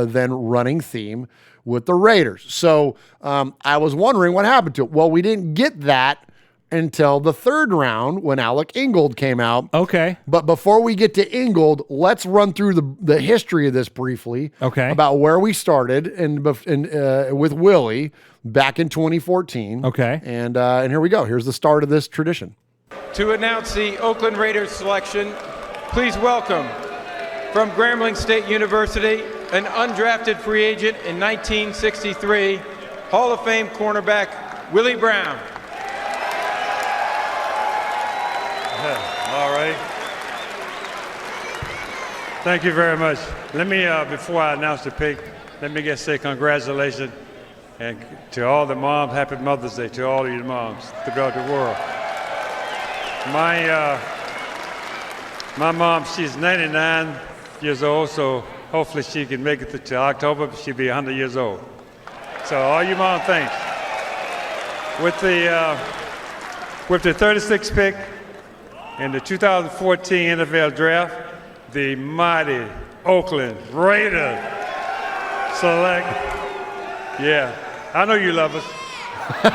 then running theme with the Raiders. So I was wondering what happened to it. Well, we didn't get that until the third round when Alec Ingold came out. Okay. But before we get to Ingold, let's run through the history of this briefly. Okay. About where we started and with Willie back in 2014. Okay. And here we go. Here's the start of this tradition. To announce the Oakland Raiders selection, please welcome from Grambling State University, an undrafted free agent in 1963, Hall of Fame cornerback, Willie Brown. All right. Thank you very much. Let me, before I announce the pick, let me just say congratulations and to all the moms, happy Mother's Day to all of you moms throughout the world. My mom, she's 99 years old, so hopefully she can make it to October, she'll be 100 years old. So all you mom, thanks. With the 36th pick in the 2014 NFL Draft, the mighty Oakland Raiders select, I know you love us,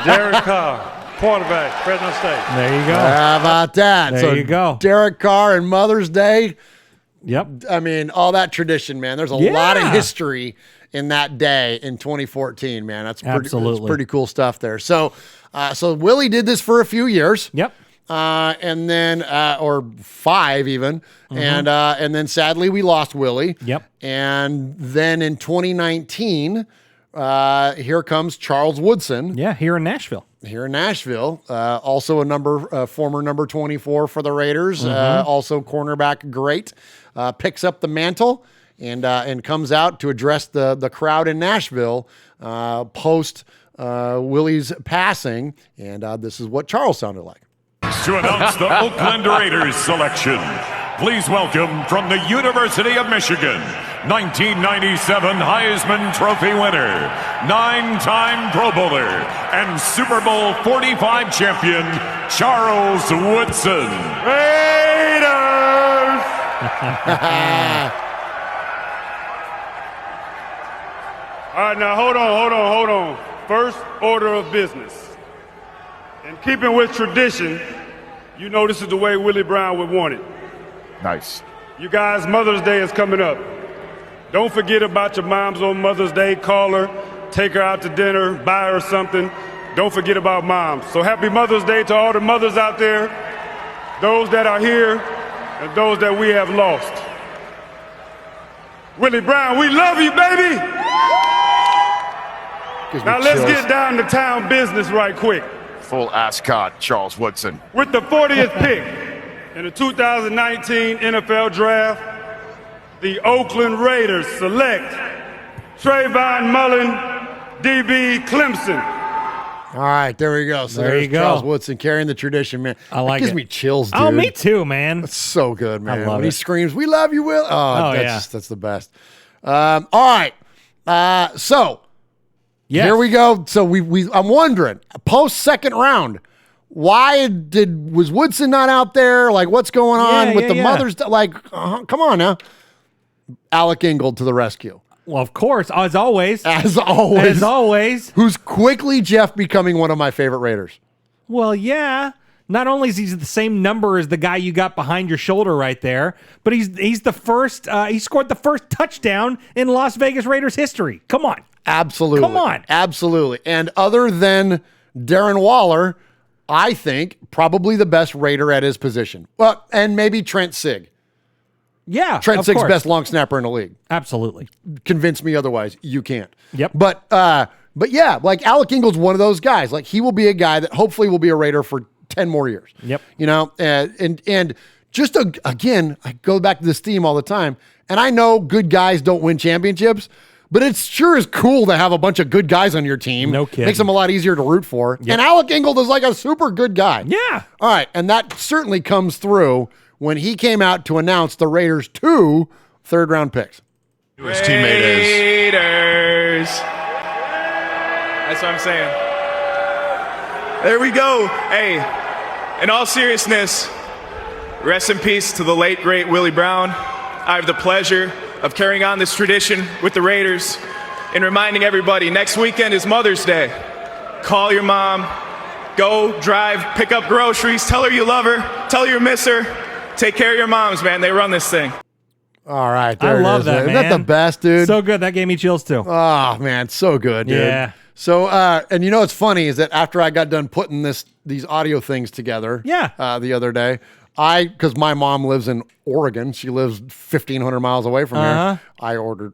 Derek Carr, quarterback, Fresno State. There you go. How about that? There you go. Derek Carr and Mother's Day. Yep. I mean, all that tradition, man. There's a lot of history in that day in 2014, man. That's pretty cool stuff there. So Willie did this for a few years. Yep. And then, or 5 even. Mm-hmm. And then sadly we lost Willie. Yep. And then in 2019, here comes Charles Woodson. Yeah, here in Nashville. Also a former number 24 for the Raiders. Also cornerback great. Picks up the mantle and comes out to address the crowd in Nashville post Willie's passing. And this is what Charles sounded like. To announce the Oakland Raiders selection, please welcome from the University of Michigan, 1997 Heisman Trophy winner, 9-time Pro Bowler, and Super Bowl 45 champion, Charles Woodson. Raiders! All right, now hold on. First order of business. In keeping with tradition, you know this is the way Willie Brown would want it. Nice. You guys, Mother's Day is coming up. Don't forget about your moms on Mother's Day. Call her, take her out to dinner, buy her something. Don't forget about moms. So happy Mother's Day to all the mothers out there, those that are here, and those that we have lost. Willie Brown, we love you, baby! Now let's get down to town business right quick. Full ascot, Charles Woodson. With the 40th pick in the 2019 NFL Draft, the Oakland Raiders select Trayvon Mullen, DB Clemson. All right, there we go. So there you go. Charles Woodson carrying the tradition, man. I like it. Gives it. me chills, dude. Oh, me too, man. That's so good, man. I love when it. he screams, "We love you, Will." That's the best. All right. So here we go. So I'm wondering, post second round, why was Woodson not out there? Like, what's going on with the mothers? Like, come on now. Alec Ingold to the rescue. Well, of course, as always. Who's quickly, Jeff, becoming one of my favorite Raiders. Well, yeah. Not only is he the same number as the guy you got behind your shoulder right there, but he's the first. He scored the first touchdown in Las Vegas Raiders history. Come on. Absolutely. Come on. Absolutely. And other than Darren Waller, I think probably the best Raider at his position. Well, and maybe Trent Sigg. Yeah, Trent Sigg's best long snapper in the league. Absolutely. Convince me otherwise. You can't. Yep. But yeah, like Alec Ingold's one of those guys. Like he will be a guy that hopefully will be a Raider for 10 more years. Yep. You know, and just again, I go back to this theme all the time. And I know good guys don't win championships, but it sure is cool to have a bunch of good guys on your team. No kidding. Makes them a lot easier to root for. Yep. And Alec Ingold is like a super good guy. Yeah. All right. And that certainly comes through when he came out to announce the Raiders' 2 third-round picks. His teammate is Raiders. That's what I'm saying. There we go. Hey, in all seriousness, rest in peace to the late, great Willie Brown. I have the pleasure of carrying on this tradition with the Raiders and reminding everybody, next weekend is Mother's Day. Call your mom, go drive, pick up groceries, tell her you love her, tell her you miss her. Take care of your moms, man. They run this thing. All right. I love that, man. Isn't that the best, dude? So good. That gave me chills, too. Oh, man. So good, dude. Yeah. So, and you know what's funny is that after I got done putting these audio things together the other day, because my mom lives in Oregon. She lives 1,500 miles away from here. I ordered,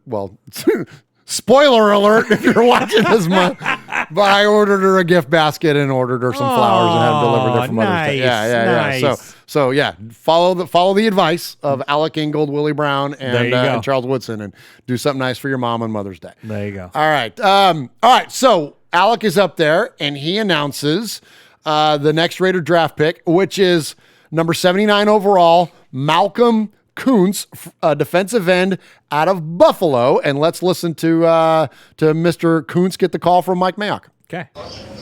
spoiler alert if you're watching this month, but I ordered her a gift basket and ordered her some flowers and had them delivered there for Mother's Day. Yeah. Nice. So yeah, follow the advice of Alec Ingold, Willie Brown, and Charles Woodson, and do something nice for your mom on Mother's Day. There you go. All right. So Alec is up there, and he announces the next Raider draft pick, which is number 79 overall, Malcolm Kuntz, a defensive end out of Buffalo. And let's listen to Mr. Kuntz get the call from Mike Mayock. Okay.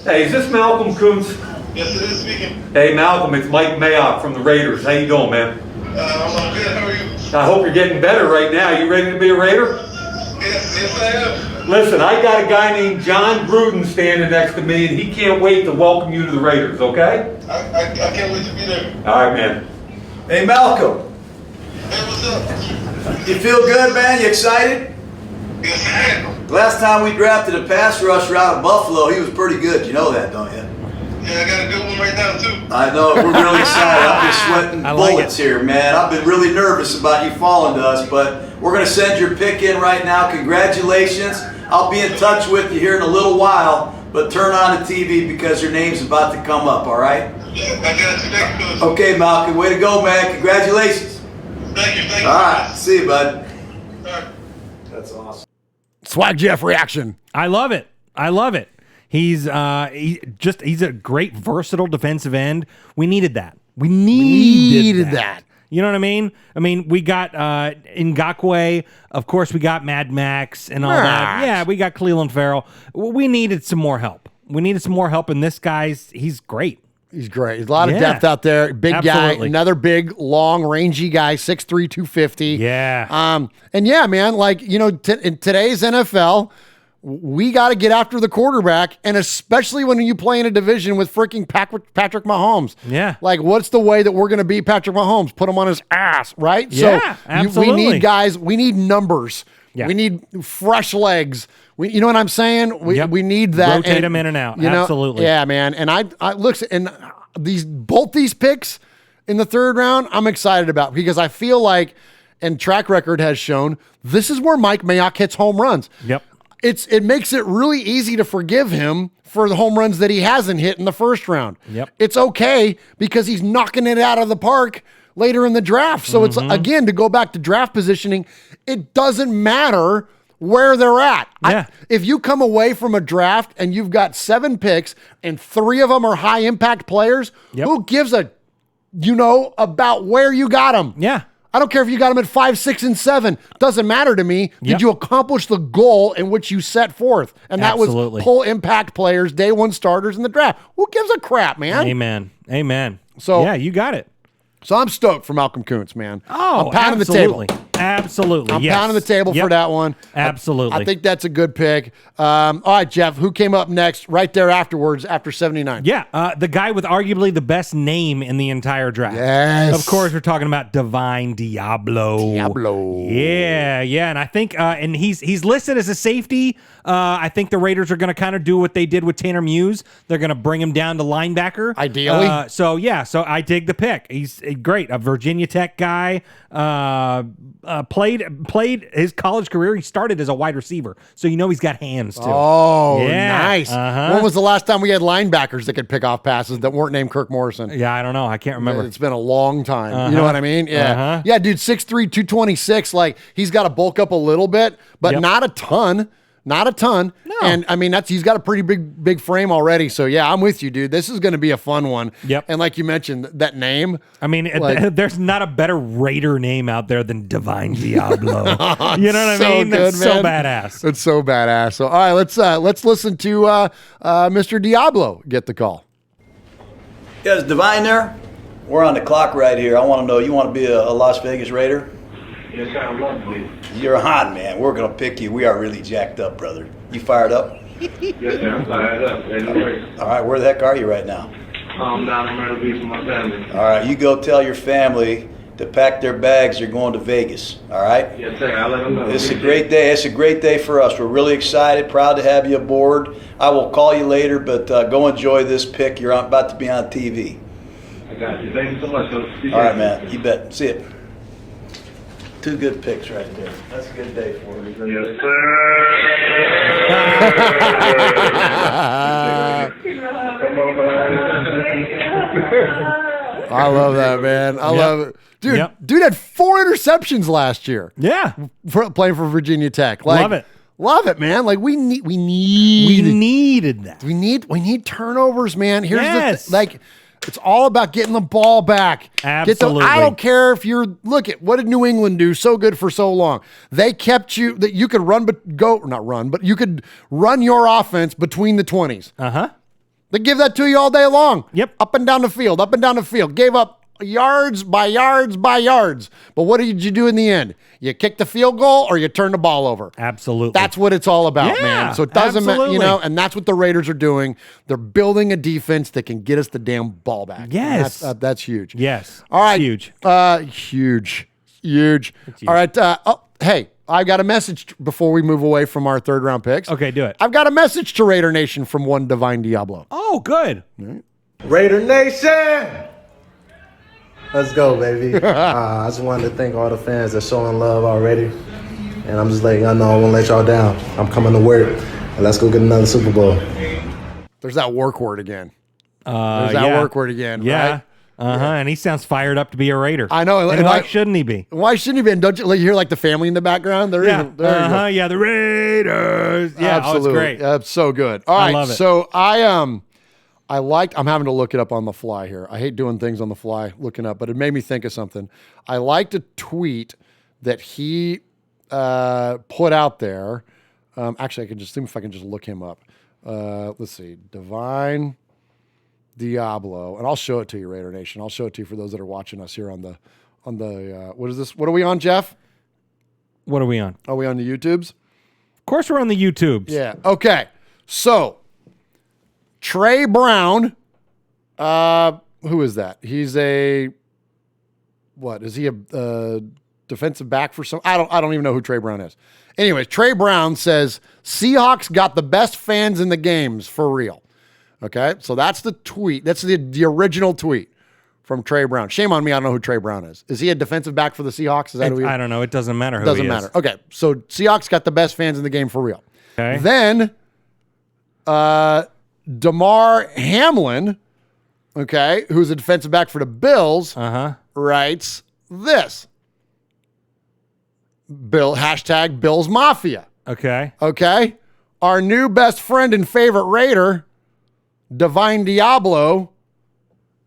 Hey, is this Malcolm Kuntz? Yes, it is speaking. Hey, Malcolm, it's Mike Mayock from the Raiders. How you doing, man? I'm good. How are you? I hope you're getting better right now. You ready to be a Raider? Yes, I am. Listen, I got a guy named John Gruden standing next to me, and he can't wait to welcome you to the Raiders, okay? I can't wait to be there. All right, man. Hey, Malcolm. Hey, what's up? You feel good, man? You excited? Yes, I am. Last time we drafted a pass rusher out of Buffalo, he was pretty good. You know that, don't you? Yeah, I got a good one right now, too. I know. We're really excited. I'm just sweating bullets here, man. I've been really nervous about you falling to us, but we're going to send your pick in right now. Congratulations. I'll be in touch with you here in a little while, but turn on the TV because your name's about to come up, all right? Okay, Malcolm, way to go, man. Congratulations. Thank you. All right, see you, bud. That's awesome. Swag Jeff reaction. I love it. He's a great versatile defensive end. We needed that. We needed that. You know what I mean? We got Ngakoue. Of course, we got Mad Max and all that. Yeah, we got Cleveland Farrell. We needed some more help. And this guy's, he's great. He's great. There's a lot of depth out there. Big guy. Another big, long, rangy guy, 6'3", 250. Yeah. And yeah, man, like, you know, in today's NFL, we got to get after the quarterback, and especially when you play in a division with freaking Patrick Mahomes. Yeah. Like, what's the way that we're going to beat Patrick Mahomes? Put him on his ass, right? Yeah, absolutely. We need guys. We need numbers. Yeah. We need fresh legs. You know what I'm saying? We need that. Rotate them in and out. Absolutely. Yeah, man. And I look, and both these picks in the third round, I'm excited about because I feel like, and track record has shown, this is where Mike Mayock hits home runs. Yep. It makes it really easy to forgive him for the home runs that he hasn't hit in the first round. Yep. It's okay because he's knocking it out of the park later in the draft. So it's, again, to go back to draft positioning, it doesn't matter where they're at. Yeah. If you come away from a draft and you've got 7 picks and 3 of them are high impact players, who gives a, about where you got them? Yeah. I don't care if you got them at 5, 6, and 7. Doesn't matter to me. Did you accomplish the goal in which you set forth? And that was pull impact players, day 1 starters in the draft. Who gives a crap, man? Amen. So yeah, you got it. So I'm stoked for Malcolm Kuntz, man. Oh, I'm pounding absolutely. the table. Absolutely. I'm pounding the table for that one. Absolutely. I think that's a good pick. All right, Jeff, who came up next right there afterwards after 79? Yeah, the guy with arguably the best name in the entire draft. Yes. Of course, we're talking about Divine Diablo. Yeah. And I think, and he's listed as a safety. I think the Raiders are going to kind of do what they did with Tanner Muse. They're going to bring him down to linebacker. Ideally. So I dig the pick. He's great. A Virginia Tech guy. Played his college career. He started as a wide receiver, so he's got hands too. Oh, yeah. Nice. When was the last time we had linebackers that could pick off passes that weren't named Kirk Morrison? Yeah, I don't know. I can't remember. It's been a long time. You know what I mean? Yeah. Yeah, dude, 6'3", 226. Like, he's got to bulk up a little bit, but not a ton. Not a ton. No. And I mean, he's got a pretty big frame already. So yeah, I'm with you, dude. This is going to be a fun one. Yep. And like you mentioned, that name. I mean, there's not a better Raider name out there than Divine Diablo. You know what I mean? That's so badass. It's so badass. So all right, let's listen to Mr. Diablo get the call. Yeah, is Divine there? We're on the clock right here. I want to know, you want to be a Las Vegas Raider? Yes, sir. I'm loving it. You're hot, man. We're going to pick you. We are really jacked up, brother. You fired up? Yes, sir. I'm fired up. All right, where the heck are you right now? I'm down in Myrtle Beach with my family. All right, you go tell your family to pack their bags. You're going to Vegas, all right? Yes, sir. I'll let them know. It's a great day. It's a great day for us. We're really excited, proud to have you aboard. I will call you later, but go enjoy this pick. You're about to be on TV. I got you. Thank you so much. All right, man. You bet. See it. 2 good picks right there. That's a good day for you. Yes, sir. I love that, man. I love it. Dude, dude had 4 interceptions last year. Yeah. Playing for Virginia Tech. Love it. Love it, man. Like we needed that. We need turnovers, man. Here's the it's all about getting the ball back. Absolutely. I don't care if you're look at what did New England do so good for so long? They kept you that you could but you could run your offense between the 20s. They give that to you all day long. Yep. Up and down the field. Gave up yards by yards by yards. But what did you do in the end? You kick the field goal or you turn the ball over. Absolutely. That's what it's all about, man. So it doesn't matter, and that's what the Raiders are doing. They're building a defense that can get us the damn ball back. Yes. That's huge. Yes. All right. Huge. Huge. All right. Hey, I got a message before we move away from our third round picks. Okay, do it. I've got a message to Raider Nation from one Divine Diablo. Oh, good. Right. Raider Nation. Let's go, baby. I just wanted to thank all the fans that showing love already. And I'm just letting y'all know I won't let y'all down. I'm coming to work, and let's go get another Super Bowl. There's that work word again. There's that work word again. Yeah. Right? And he sounds fired up to be a Raider. I know. And why shouldn't he be? Why shouldn't he be? And don't you hear like the family in the background? There you go. Yeah, the Raiders. Yeah, absolutely. it's great. That's so good. All right, I love it. so I'm having to look it up on the fly here. I hate doing things on the fly, looking up, but it made me think of something. I liked a tweet that he put out there. Actually, I can just see if I can just look him up. Let's see, Divine Diablo, and I'll show it to you, Raider Nation. I'll show it to you for those that are watching us here on the what is this? What are we on, Jeff? What are we on? Are we on the YouTubes? Of course, we're on the YouTubes. Yeah. Okay. So Trey Brown, who is that? He's a what? Is he a defensive back for some? I don't even know who Trey Brown is. Anyways, Trey Brown says Seahawks got the best fans in the games for real. Okay, so that's the tweet. That's the original tweet from Trey Brown. Shame on me, I don't know who Trey Brown is. Is he a defensive back for the Seahawks? Is that who he is? I don't know. It doesn't matter who Doesn't he matter. is. Okay, so Seahawks got the best fans in the game for real. Okay. Then Damar Hamlin, okay, who's a defensive back for the Bills, writes this. Hashtag Bills Mafia. Okay. Okay. Our new best friend and favorite Raider, Divine Diablo,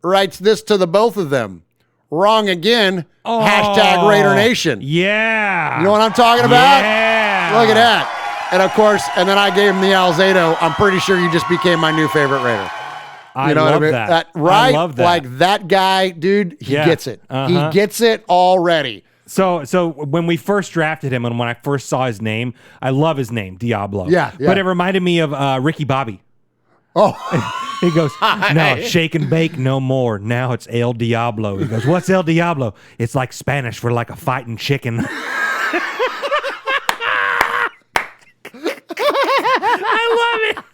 writes this to the both of them. Wrong again. Hashtag Raider Nation. Yeah. You know what I'm talking about? Yeah. Look at that. And of course, and then I gave him the Alzado. I'm pretty sure you just became my new favorite Raider. I love that. Right? I love that. Like that guy, dude, he gets it. Uh-huh. He gets it already. So when we first drafted him and when I first saw his name, I love his name, Diablo. Yeah. But it reminded me of Ricky Bobby. Oh. He goes, no, shake and bake no more. Now it's El Diablo. He goes, what's El Diablo? It's like Spanish for like a fighting chicken. I love it.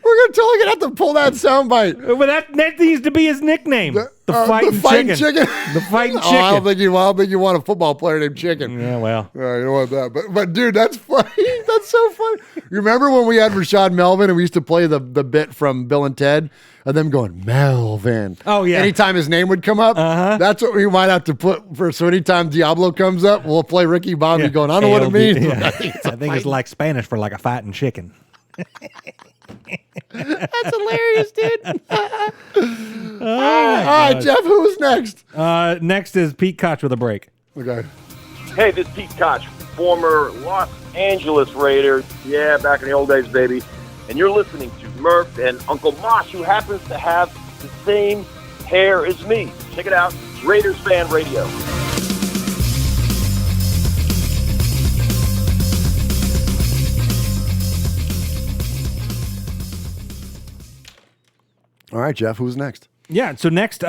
We're totally gonna have to pull that soundbite. But that needs to be his nickname. The fighting chicken. The fighting chicken. I don't think you want a football player named Chicken. Yeah, well. You don't want that. But dude, that's funny. That's so funny. You remember when we had Rashad Melvin and we used to play the bit from Bill and Ted and them going, Melvin. Oh, yeah. Anytime his name would come up, that's what we might have to put for. So anytime Diablo comes up, we'll play Ricky Bobby going, I don't know what it means. Yeah. I think it's like Spanish for like a fighting chicken. That's hilarious, dude. All right, Jeff, who's next? Next is Pete Koch with a break. Okay. Hey, this is Pete Koch, former Los Angeles Raider. Yeah, back in the old days, baby. And you're listening to Murph and Uncle Mosh, who happens to have the same hair as me. Check it out, Raiders Fan Radio. All right, Jeff, who's next? Yeah, so next...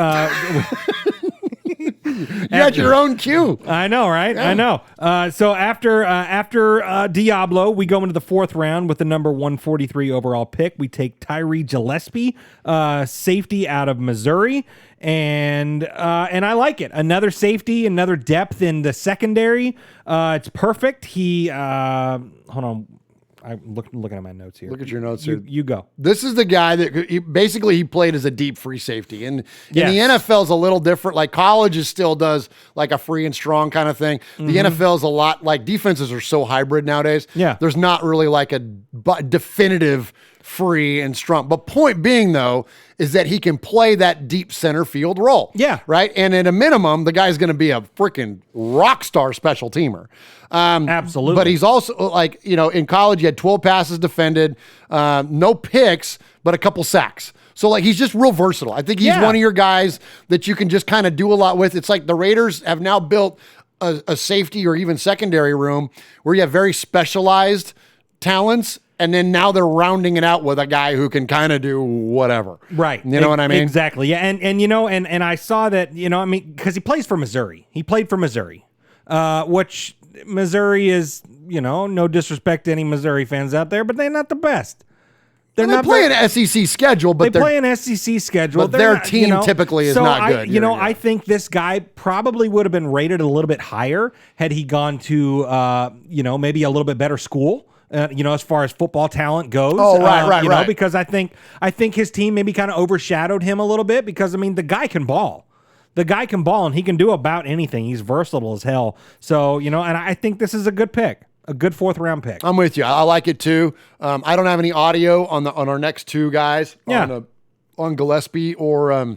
You had your own cue. I know, right? Yeah. I know. So after Diablo, we go into the fourth round with the number 143 overall pick. We take Tyree Gillespie, safety out of Missouri, and I like it. Another safety, another depth in the secondary. It's perfect. Hold on. I'm looking at my notes here. Look at your notes here. You go. This is the guy that he played as a deep free safety. And Yes. the NFL is a little different. Like college still does like a free and strong kind of thing. The NFL is a lot like defenses are so hybrid nowadays. Yeah. There's not really like a definitive free and strong. But point being though, is that he can play that deep center field role. Yeah. Right. And at a minimum, the guy's going to be a freaking rock star special teamer. Absolutely. But he's also like, in college, he had 12 passes defended, no picks, but a couple sacks. So like, he's just real versatile. I think he's one of your guys that you can just kind of do a lot with. It's like the Raiders have now built a safety or even secondary room where you have very specialized talents. And then now they're rounding it out with a guy who can kind of do whatever. Right. You know what I mean? Exactly. Yeah. And I saw that, because he plays for Missouri. He played for Missouri, which Missouri is, no disrespect to any Missouri fans out there, but they're not the best. They're They not play very- an SEC schedule, but they play an SEC schedule. but They're their not- team typically is so not good. I think this guy probably would have been rated a little bit higher had he gone to, maybe a little bit better school. As far as football talent goes. Oh, right. Because I think his team maybe kind of overshadowed him a little bit because, the guy can ball. The guy can ball, and he can do about anything. He's versatile as hell. So, and I think this is a good pick. A good 4th-round pick. I'm with you. I like it too. I don't have any audio on our next two guys. Yeah. On Gillespie or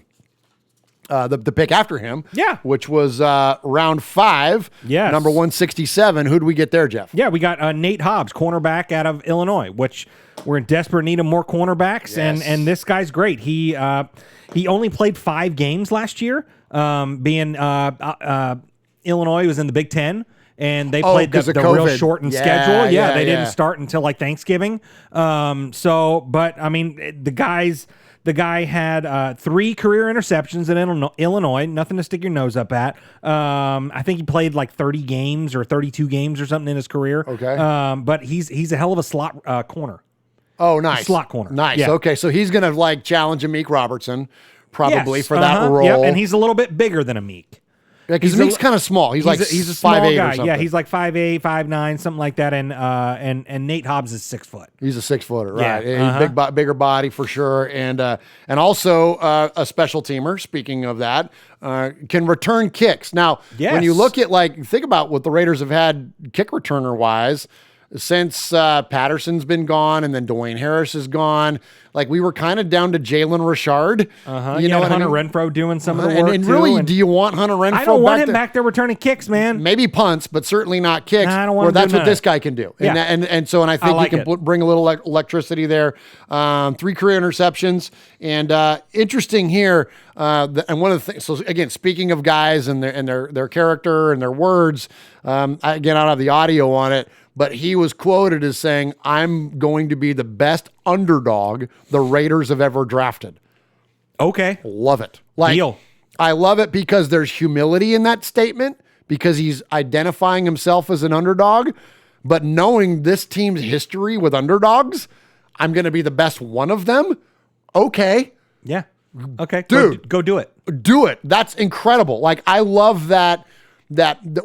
the pick after him. Yeah. Which was round 5. Yes. Number 167. Who'd we get there, Jeff? Yeah, we got Nate Hobbs, cornerback out of Illinois, which we're in desperate need of more cornerbacks, Yes. and this guy's great. He only played 5 games last year, being Illinois was in the Big Ten. And they played the real shortened schedule. Yeah, they didn't start until like Thanksgiving. The guy had 3 career interceptions in Illinois. Nothing to stick your nose up at. I think he played like 30 games or 32 games or something in his career. Okay. But he's a hell of a slot corner. Oh, nice. Slot corner. Nice. Yeah. Okay, so he's going to challenge Amik Robertson probably Yes, for that role. Yep, and he's a little bit bigger than Amik. Because Amik's kind of small. He's a small 5'8" guy. or something. Yeah, he's like 5'8", 5'9", something like that. And Nate Hobbs is 6 foot. He's a 6-footer, right? Yeah, He's bigger body for sure, and also a special teamer. Speaking of that, can return kicks. Now, when you look at think about what the Raiders have had kick returner wise since Patterson's been gone, and then Dwayne Harris is gone. We were kind of down to Jalen Richard. You know, Hunter Renfro doing some of the work and too, really, do you want Hunter Renfro? I don't want him there? back there returning kicks, man. Maybe punts, but certainly not kicks. Nah, I don't want where him that's doing what that. this guy can do. Yeah. And so I think like he can bring a little electricity there. 3 career interceptions, and interesting here. And one of the things. So again, speaking of guys and their character and their words, I don't have the audio on it. But he was quoted as saying, "I'm going to be the best underdog the Raiders have ever drafted." Okay. Love it. Deal. I love it because there's humility in that statement because he's identifying himself as an underdog. But knowing this team's history with underdogs, I'm going to be the best one of them. Okay. Yeah. Okay. Dude. Go do it. Do it. That's incredible. I love that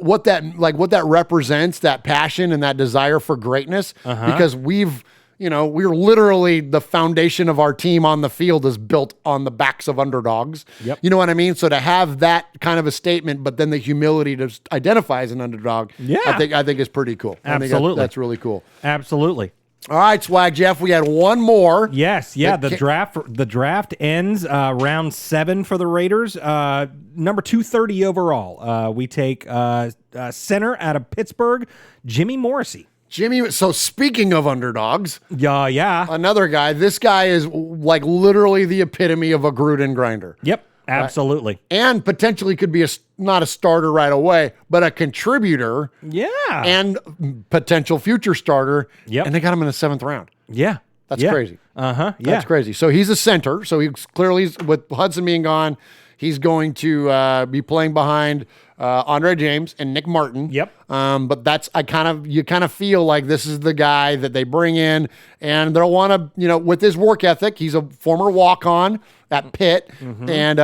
what that represents, that passion and that desire for greatness, because we're literally the foundation of our team on the field is built on the backs of underdogs. Yep. You know what I mean? So to have that kind of a statement, but then the humility to identify as an underdog, I think is pretty cool. Absolutely. I think that's really cool. Absolutely. All right, Swag Jeff, we had one more. Yes, yeah. The draft ends round 7 for the Raiders. Number 230 overall. We take center out of Pittsburgh, Jimmy Morrissey. So speaking of underdogs, yeah, another guy. This guy is literally the epitome of a Gruden grinder. Yep, absolutely. And potentially could be not a starter right away, but a contributor. Yeah. And potential future starter. Yep. And they got him in the 7th round. Yeah. That's crazy. Yeah. That's crazy. So he's a center. So he's clearly, with Hudson being gone, he's going to be playing behind Andre James and Nick Martin. Yep. But you kind of feel like this is the guy that they bring in, and they'll want to, with his work ethic. He's a former walk-on at Pitt, and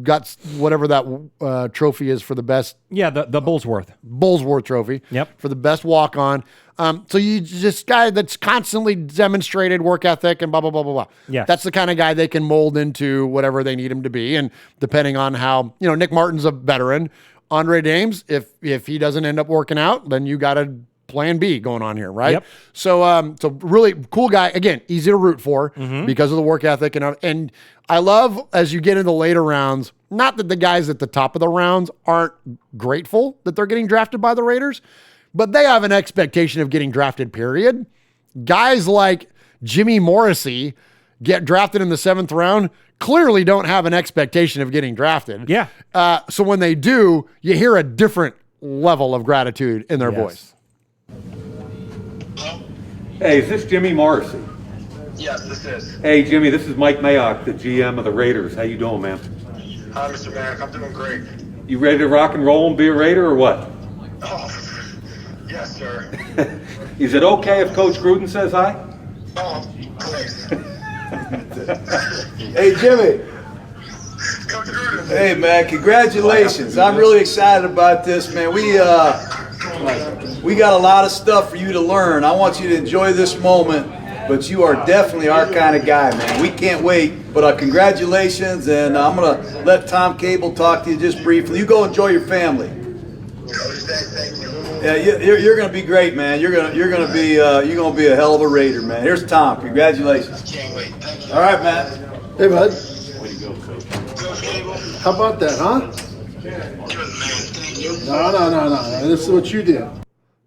got whatever that trophy is for the best. Yeah, the Bullsworth trophy. Yep. For the best walk-on. So you just guy that's constantly demonstrated work ethic and blah, blah, blah, blah, blah. Yeah. That's the kind of guy they can mold into whatever they need him to be. And depending on how, Nick Martin's a veteran. Andre James, if he doesn't end up working out, then you got a plan B going on here, right? Yep. So really cool guy. Again, easy to root for because of the work ethic. And I love, as you get into the later rounds, not that the guys at the top of the rounds aren't grateful that they're getting drafted by the Raiders, but they have an expectation of getting drafted, period. Guys like Jimmy Morrissey get drafted in the 7th round, clearly don't have an expectation of getting drafted. Yeah. So when they do, you hear a different level of gratitude in their voice. Hey, is this Jimmy Morrissey? Yes, this is. Hey, Jimmy, this is Mike Mayock, the GM of the Raiders. How you doing, man? Hi, Mr. Mayock. I'm doing great. You ready to rock and roll and be a Raider or what? Oh, yes, sir. Is it okay if Coach Gruden says hi? Oh, please. Hey, Jimmy. Hey, man, congratulations. I'm really excited about this, man. We got a lot of stuff for you to learn. I want you to enjoy this moment, but you are definitely our kind of guy, man. We can't wait, but congratulations, and I'm going to let Tom Cable talk to you just briefly. You go enjoy your family. Yeah, you're going to be great, man. You're going to be a hell of a Raider, man. Here's Tom. Congratulations. Can't wait. Thank you. All right, man. Hey, bud. Way to go, Coach. How about that, huh? No. This is what you did. All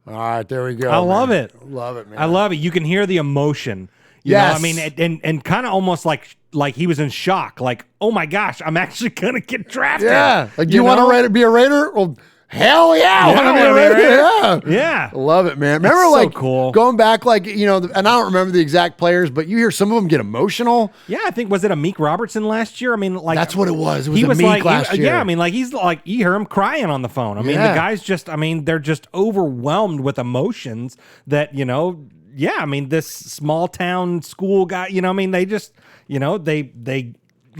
right, there we go. I love it. Love it, man. I love it. You can hear the emotion. You know, I mean, and kind of almost like he was in shock. Like, oh my gosh, I'm actually gonna get drafted. Yeah. Like, you want to be a Raider? Well, hell yeah, I want to be a Raider. Yeah. Love it, man. Remember, That's so like, cool. going back, like, you know, and I don't remember the exact players, but you hear some of them get emotional. Yeah, I think, was it Amik Robertson last year? I mean, like, that's what it was. It was he was Amik like, last year. Yeah, I mean, like, he's like, you hear him crying on the phone. I mean, the guys just, I mean, they're just overwhelmed with emotions that, you know, yeah, I mean, this small town school guy, you know, I mean, they just, you know, they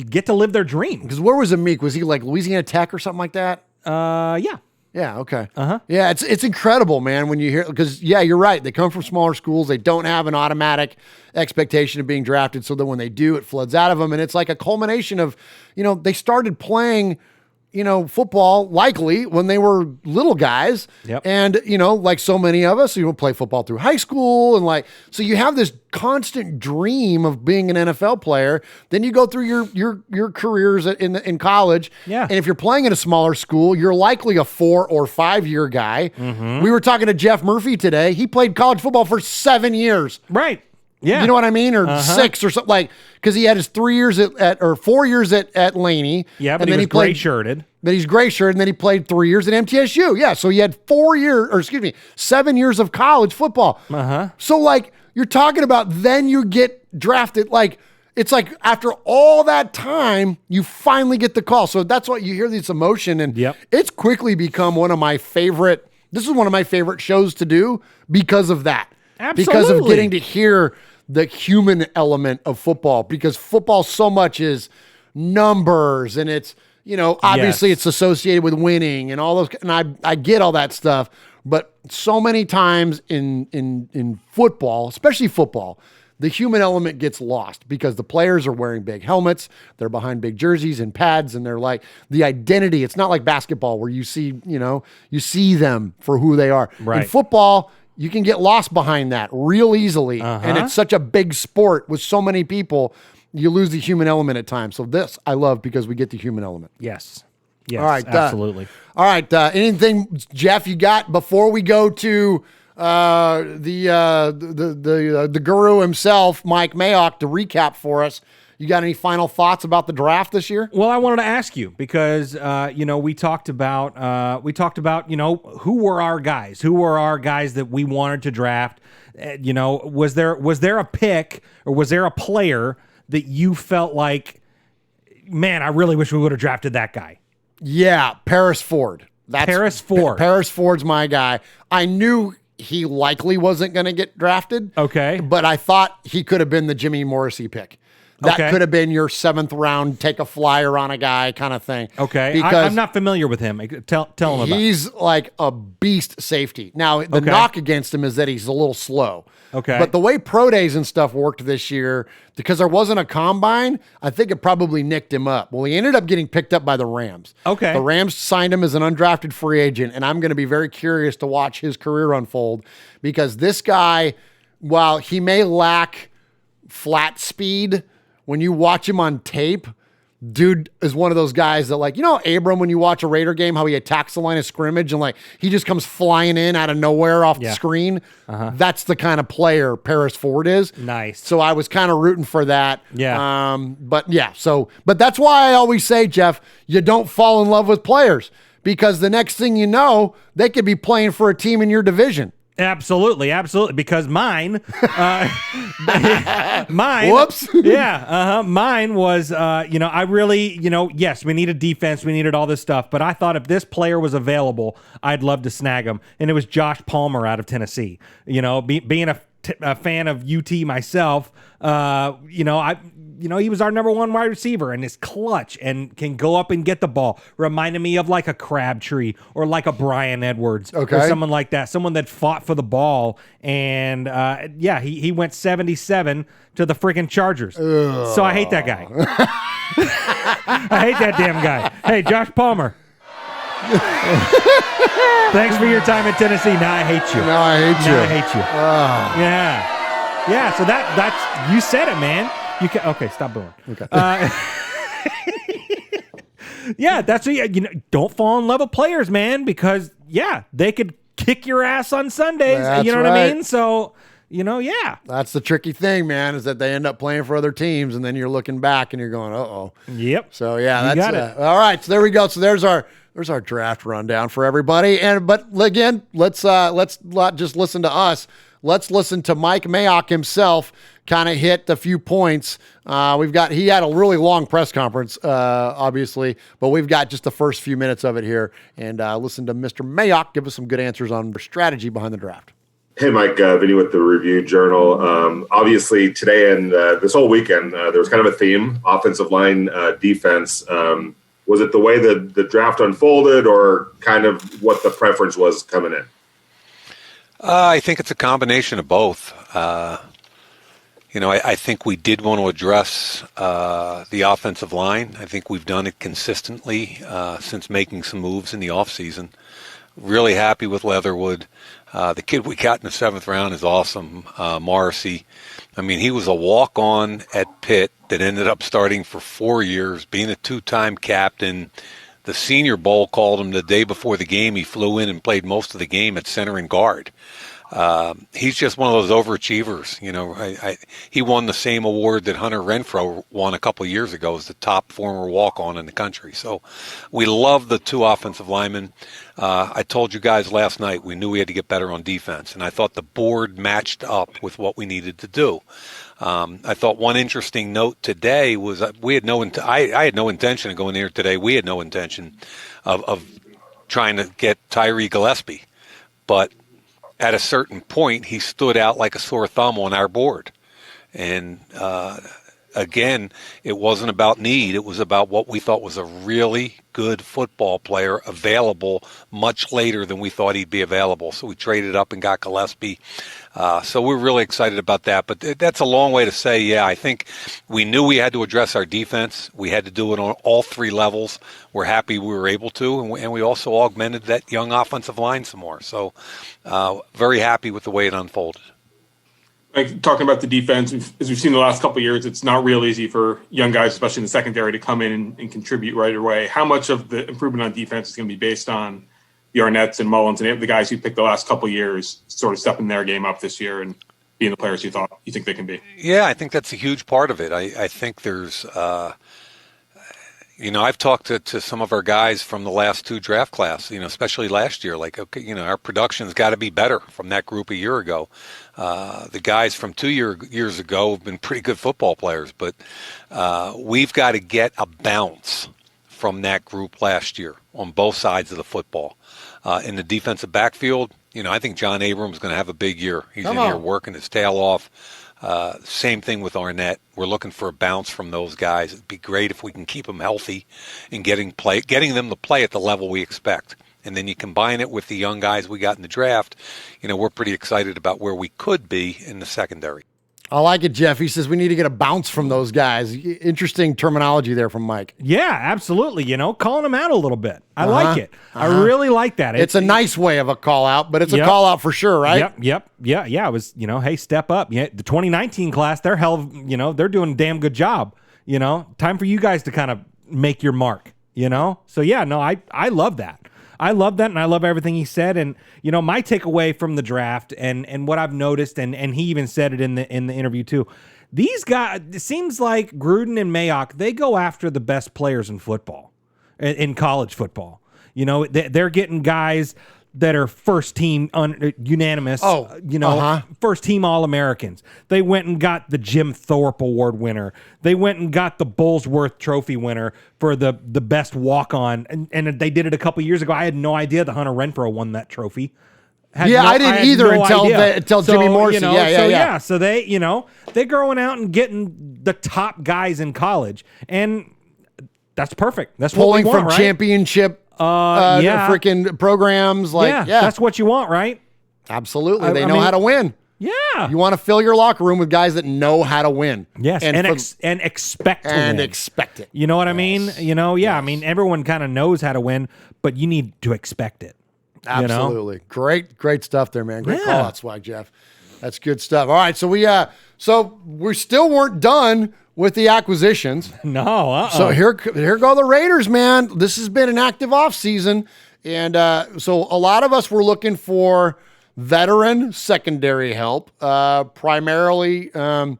get to live their dream. Because where was Amik? Was he like Louisiana Tech or something like that? Yeah. Yeah, okay. Yeah, it's incredible, man, when you hear, because, yeah, you're right. They come from smaller schools. They don't have an automatic expectation of being drafted, so that when they do, it floods out of them. And it's like a culmination of, you know, they started playing, you know, football likely when they were little guys. Yep. And, you know, like so many of us, you will play football through high school. And like, so you have this constant dream of being an NFL player. Then you go through your careers in college. Yeah. And if you're playing in a smaller school, you're likely a 4 or 5 year guy. Mm-hmm. We were talking to Jeff Murphy today. He played college football for 7 years. Right. Yeah. You know what I mean? Or 6 or something, like, because he had his 3 years or 4 years at Laney. Yeah, but and he then was played gray-shirted. But he's gray-shirted, and then he played 3 years at MTSU. Yeah, so he had 7 years of college football. So, like, you're talking about then you get drafted. Like, it's like after all that time, you finally get the call. So that's why you hear this emotion, and it's quickly become one of my favorite. This is one of my favorite shows to do because of that. Absolutely. Because of getting to hear the human element of football, because football so much is numbers, and it's, you know, obviously it's associated with winning and all those, and I get all that stuff, but so many times in football, especially football, the human element gets lost because the players are wearing big helmets, they're behind big jerseys and pads, and they're like, the identity, it's not like basketball where you see, you know, you see them for who they are. Right. In football, you can get lost behind that real easily. And it's such a big sport with so many people, you lose the human element at times. So this I love because we get the human element. Yes. Yes, all right, absolutely. All right. Anything, Jeff, you got before we go to the guru himself, Mike Mayock, to recap for us? You got any final thoughts about the draft this year? Well, I wanted to ask you because you know, we talked about you know, who were our guys that we wanted to draft. You know, was there a pick or was there a player that you felt like, man, I really wish we would have drafted that guy? Yeah, Paris Ford. Paris Ford. Paris Ford's my guy. I knew he likely wasn't going to get drafted. Okay. But I thought he could have been the Jimmy Morrissey pick. That could have been your 7th round, take a flyer on a guy kind of thing. Okay. Because I'm not familiar with him. Tell him about it. He's like a beast safety. Now, the knock against him is that he's a little slow. Okay. But the way pro days and stuff worked this year, because there wasn't a combine, I think it probably nicked him up. Well, he ended up getting picked up by the Rams. Okay. The Rams signed him as an undrafted free agent, and I'm going to be very curious to watch his career unfold, because this guy, while he may lack flat speed, when you watch him on tape, dude is one of those guys that, like, you know, Abram, when you watch a Raider game, how he attacks the line of scrimmage and like he just comes flying in out of nowhere off the screen. That's the kind of player Paris Ford is. Nice. So I was kind of rooting for that. Yeah. But that's why I always say, Jeff, you don't fall in love with players, because the next thing you know, they could be playing for a team in your division. Absolutely, because mine, Whoops. Mine was, you know, I really, you know, yes, we needed defense, we needed all this stuff, but I thought if this player was available, I'd love to snag him, and it was Josh Palmer out of Tennessee. You know, being a fan of UT myself, you know, he was our number one wide receiver and is clutch and can go up and get the ball. Reminded me of like a Crabtree or like a Brian Edwards or someone like that, someone that fought for the ball. And he went 77 to the freaking Chargers. Ugh. So I hate that guy. I hate that damn guy. Hey, Josh Palmer. Thanks for your time in Tennessee. Now I hate you. Now I hate you. Oh. Yeah. So that's you said it, man. You can okay. Stop booing. Okay. Yeah, that's what don't fall in love with players, man, because they could kick your ass on Sundays. That's you know right. what I mean? So. That's the tricky thing, man, is that they end up playing for other teams, and then you're looking back and you're going, uh-oh. Yep. So, that's got it. All right, so there we go. So there's our draft rundown for everybody. But again, let's not just listen to us. Let's listen to Mike Mayock himself kind of hit a few points. He had a really long press conference, obviously, but we've got just the first few minutes of it here. And listen to Mr. Mayock give us some good answers on the strategy behind the draft. Hey, Mike, Vinny with the Review Journal. Obviously, today and this whole weekend, there was kind of a theme, offensive line defense. Was it the way the draft unfolded or kind of what the preference was coming in? I think it's a combination of both. I think we did want to address the offensive line. I think we've done it consistently since making some moves in the offseason. Really happy with Leatherwood. The kid we got in the 7th round is awesome, Morrissey. I mean, he was a walk-on at Pitt that ended up starting for 4 years, being a 2-time captain. The Senior Bowl called him the day before the game. He flew in and played most of the game at center and guard. He's just one of those overachievers. He won the same award that Hunter Renfrow won a couple of years ago as the top former walk-on in the country. So we love the 2 offensive linemen. I told you guys last night we knew we had to get better on defense, and I thought the board matched up with what we needed to do. I thought one interesting note today was I had no intention of going there today. We had no intention of trying to get Tyree Gillespie, but at a certain point, he stood out like a sore thumb on our board. And again, it wasn't about need. It was about what we thought was a really good football player available much later than we thought he'd be available. So we traded up and got Gillespie. So we're really excited about that. But that's a long way to say, I think we knew we had to address our defense. We had to do it on all 3 levels. We're happy we were able to. And we also augmented that young offensive line some more. So very happy with the way it unfolded. Like, talking about the defense, as we've seen the last couple of years, it's not real easy for young guys, especially in the secondary, to come in and contribute right away. How much of the improvement on defense is going to be based on the Arnett's and Mullins and the guys who picked the last couple of years sort of stepping their game up this year and being the players you think they can be? Yeah, I think that's a huge part of it. I think there's I've talked to some of our guys from the last 2 draft class, especially last year, our production's got to be better from that group a year ago. The guys from 2 years ago have been pretty good football players, but we've got to get a bounce from that group last year on both sides of the football. In the defensive backfield, I think John Abrams is going to have a big year. He's in here working his tail off. Same thing with Arnett. We're looking for a bounce from those guys. It'd be great if we can keep them healthy and getting them to play at the level we expect. And then you combine it with the young guys we got in the draft, we're pretty excited about where we could be in the secondary. I like it, Jeff. He says we need to get a bounce from those guys. Interesting terminology there from Mike. Yeah, absolutely. Calling them out a little bit. I like it. I really like that. It's a nice way of a call out, but it's a call out for sure, right? Yep. Yeah. It was, hey, step up. Yeah, the 2019 class, they're they're doing a damn good job. Time for you guys to kind of make your mark. So I love that. I love that, and I love everything he said. And my takeaway from the draft, and what I've noticed, and he even said it in the interview too. These guys, it seems like Gruden and Mayock, they go after the best players in football, in college football. They're getting guys that are first team unanimous, first team All-Americans. They went and got the Jim Thorpe Award winner. They went and got the Bullsworth Trophy winner for the best walk-on. And they did it a couple years ago. I had no idea that Hunter Renfrow won that trophy. Had I didn't either no until idea. Jimmy Morrissey. So they, they're going out and getting the top guys in college, and that's perfect. That's pulling what we want, from right? championship freaking programs. That's what you want, right? Absolutely. They know how to win. Yeah. You want to fill your locker room with guys that know how to win. Yes, and expect to win. Expect it. You know what I mean? I mean, everyone kind of knows how to win, but you need to expect it. Absolutely. Great stuff there, man. Great call out, Swag Jeff. That's good stuff. All right, so we still weren't done with the acquisitions. No. So here go the Raiders, man. This has been an active offseason, and so a lot of us were looking for veteran secondary help, primarily. I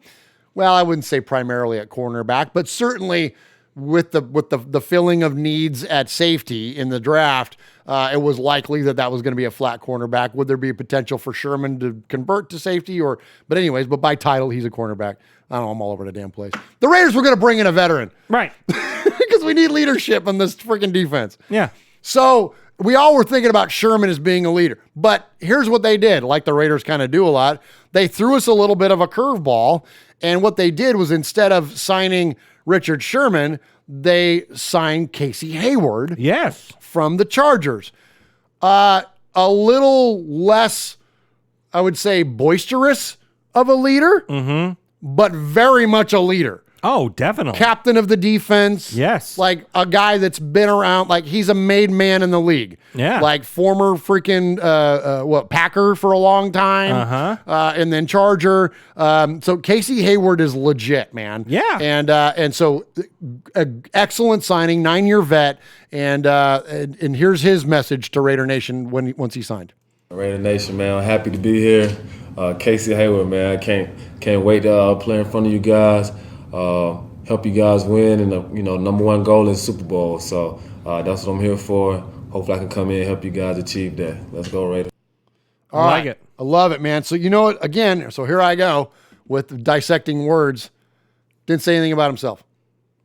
wouldn't say primarily at cornerback, but certainly with the filling of needs at safety in the draft, it was likely that was going to be a flat cornerback. Would there be a potential for Sherman to convert to safety? But by title, he's a cornerback. I don't know, I'm all over the damn place. The Raiders were going to bring in a veteran. Right. Because we need leadership on this freaking defense. Yeah. So we all were thinking about Sherman as being a leader. But here's what they did, like the Raiders kind of do a lot. They threw us a little bit of a curveball. And what they did was, instead of signing Richard Sherman, they signed Casey Hayward. Yes. From the Chargers. A little less, I would say, boisterous of a leader, but very much a leader. Oh, definitely. Captain of the defense. Yes. Like a guy that's been around, like he's a made man in the league. Yeah. Like former freaking, Packer for a long time. And then Charger. So Casey Hayward is legit, man. Yeah. And so excellent signing, 9-year vet. And here's his message to Raider Nation once he signed. Raider Nation, man, I'm happy to be here. Casey Hayward, man, I can't wait to play in front of you guys. Help you guys win, and number one goal is Super Bowl. So that's what I'm here for. Hopefully I can come in and help you guys achieve that. Let's go, Raiders. All right. Like it. I love it, man. So again, so here I go with dissecting words. Didn't say anything about himself.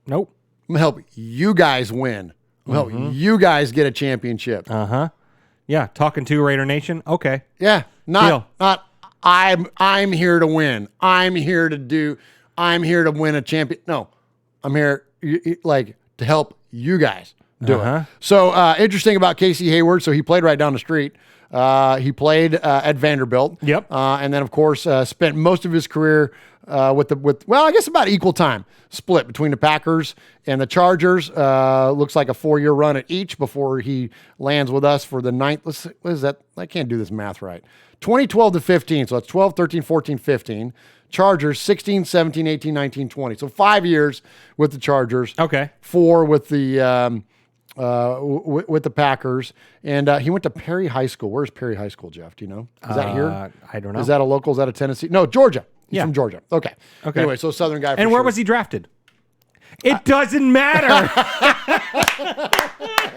Nope. I'm gonna help you guys win. I'm gonna help you guys get a championship. Yeah, talking to Raider Nation. Okay. Yeah. Not I'm here to win. I'm here to win a champion. No, I'm here to help you guys do it. So interesting about Casey Hayward. So he played right down the street. He played at Vanderbilt. Yep. And then of course spent most of his career I guess about equal time split between the Packers and the Chargers. Looks like a 4-year run at each before he lands with us for the 9th. What is that? I can't do this math right. 2012 to 15. So that's 12, 13, 14, 15. Chargers 16, 17, 18, 19, 20. So 5 years with the Chargers. Okay. 4 with the with the Packers. And he went to Perry High School. Where's Perry High School, Jeff? Do you know? Is that here? I don't know. Is that a local? Is that a Tennessee? No, Georgia. He's from Georgia. Okay. Anyway, so Southern guy. And where was he drafted? It doesn't matter.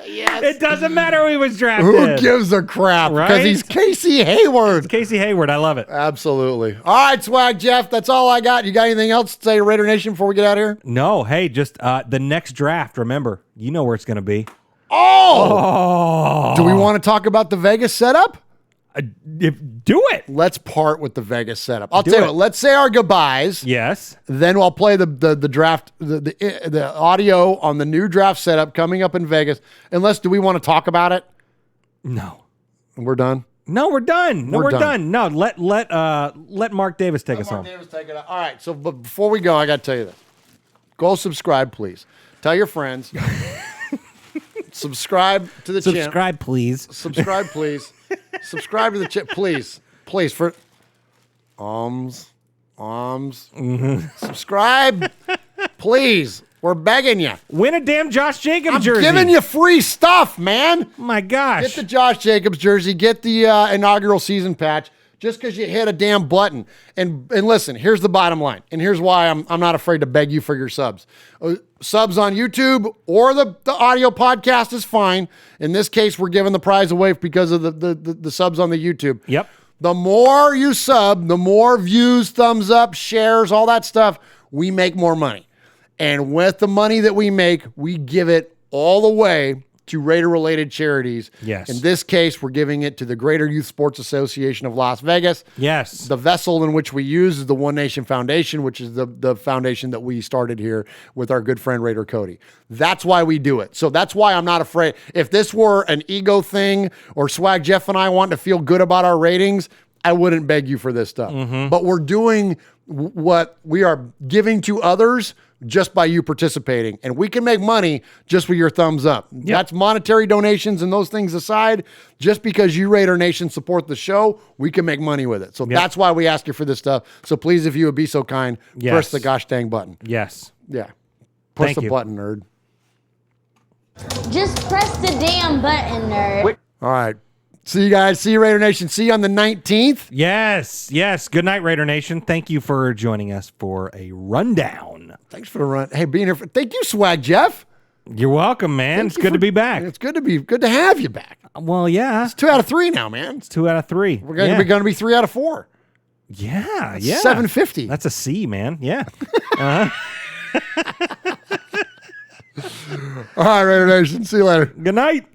Yes. It doesn't matter who he was drafted. Who gives a crap? Right? Because he's Casey Hayward. It's Casey Hayward. I love it. Absolutely. All right, Swag Jeff. That's all I got. You got anything else to say to Raider Nation before we get out of here? No. Hey, just the next draft. Remember, you know where it's going to be. Oh! Do we want to talk about the Vegas setup? Do it. Let's part with the Vegas setup. I'll tell you what. Let's say our goodbyes. Yes. Then I'll play the draft, the audio on the new draft setup coming up in Vegas. Do we want to talk about it? No. We're done. No, we're done. No, we're done. No, let Mark Davis take us home. Davis take it. All right. So, but before we go, I got to tell you this. Go subscribe, please. Tell your friends. Subscribe to the channel. Subscribe, please. Subscribe, please. Subscribe to the channel, please. Please, for alms. Subscribe, please. We're begging you. Win a damn Josh Jacobs jersey. I'm giving you free stuff, man. My gosh. Get the Josh Jacobs jersey. Get the inaugural season patch. Just because you hit a damn button. And listen, here's the bottom line. And here's why I'm not afraid to beg you for your subs. Subs on YouTube or the audio podcast is fine. In this case, we're giving the prize away because of the subs on the YouTube. Yep. The more you sub, the more views, thumbs up, shares, all that stuff, we make more money. And with the money that we make, we give it all away to Raider-related charities. Yes. In this case, we're giving it to the Greater Youth Sports Association of Las Vegas. Yes. The vessel in which we use is the One Nation Foundation, which is the foundation that we started here with our good friend Raider Cody. That's why we do it. So that's why I'm not afraid. If this were an ego thing or Swag Jeff and I want to feel good about our ratings, I wouldn't beg you for this stuff. But we're doing what we are giving to others just by you participating. And we can make money just with your thumbs up. Yep. That's monetary donations and those things aside. Just because you Raider Nation support the show, we can make money with it. So that's why we ask you for this stuff. So please, if you would be so kind, press the gosh dang button. Yes. Yeah. Push Thank the you. button, nerd. Just press the damn button, nerd. All right. See you guys. See you, Raider Nation. See you on the 19th. Yes. Good night, Raider Nation. Thank you for joining us for a rundown. Thanks for the run. Hey, being here. Thank you, Swag Jeff. You're welcome, man. It's good to be back. It's good to have you back. Well, yeah. It's 2 out of 3 now, man. It's 2 out of 3. We're going to be 3 out of 4. Yeah. 750. That's a C, man. Yeah. All right, Raider Nation. See you later. Good night.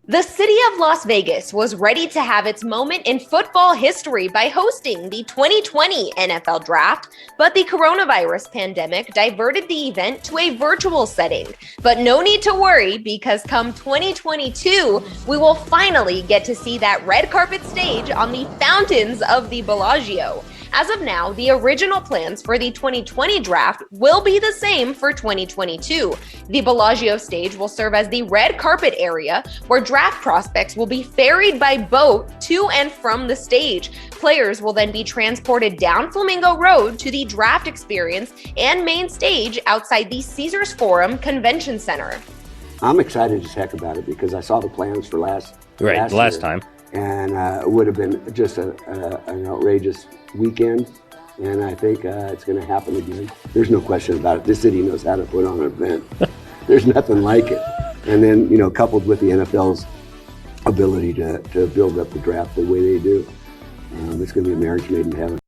The city of Las Vegas was ready to have its moment in football history by hosting the 2020 NFL Draft, but the coronavirus pandemic diverted the event to a virtual setting. But no need to worry, because come 2022, we will finally get to see that red carpet stage on the fountains of the Bellagio. As of now, the original plans for the 2020 draft will be the same for 2022. The Bellagio stage will serve as the red carpet area where draft prospects will be ferried by boat to and from the stage. Players will then be transported down Flamingo Road to the draft experience and main stage outside the Caesars Forum Convention Center. I'm excited as heck about it because I saw the plans for last last year, time. and it would have been just an outrageous weekend, and I think it's going to happen again. There's no question about it. This city knows how to put on an event. There's nothing like it. And then, coupled with the NFL's ability to build up the draft the way they do, it's going to be a marriage made in heaven.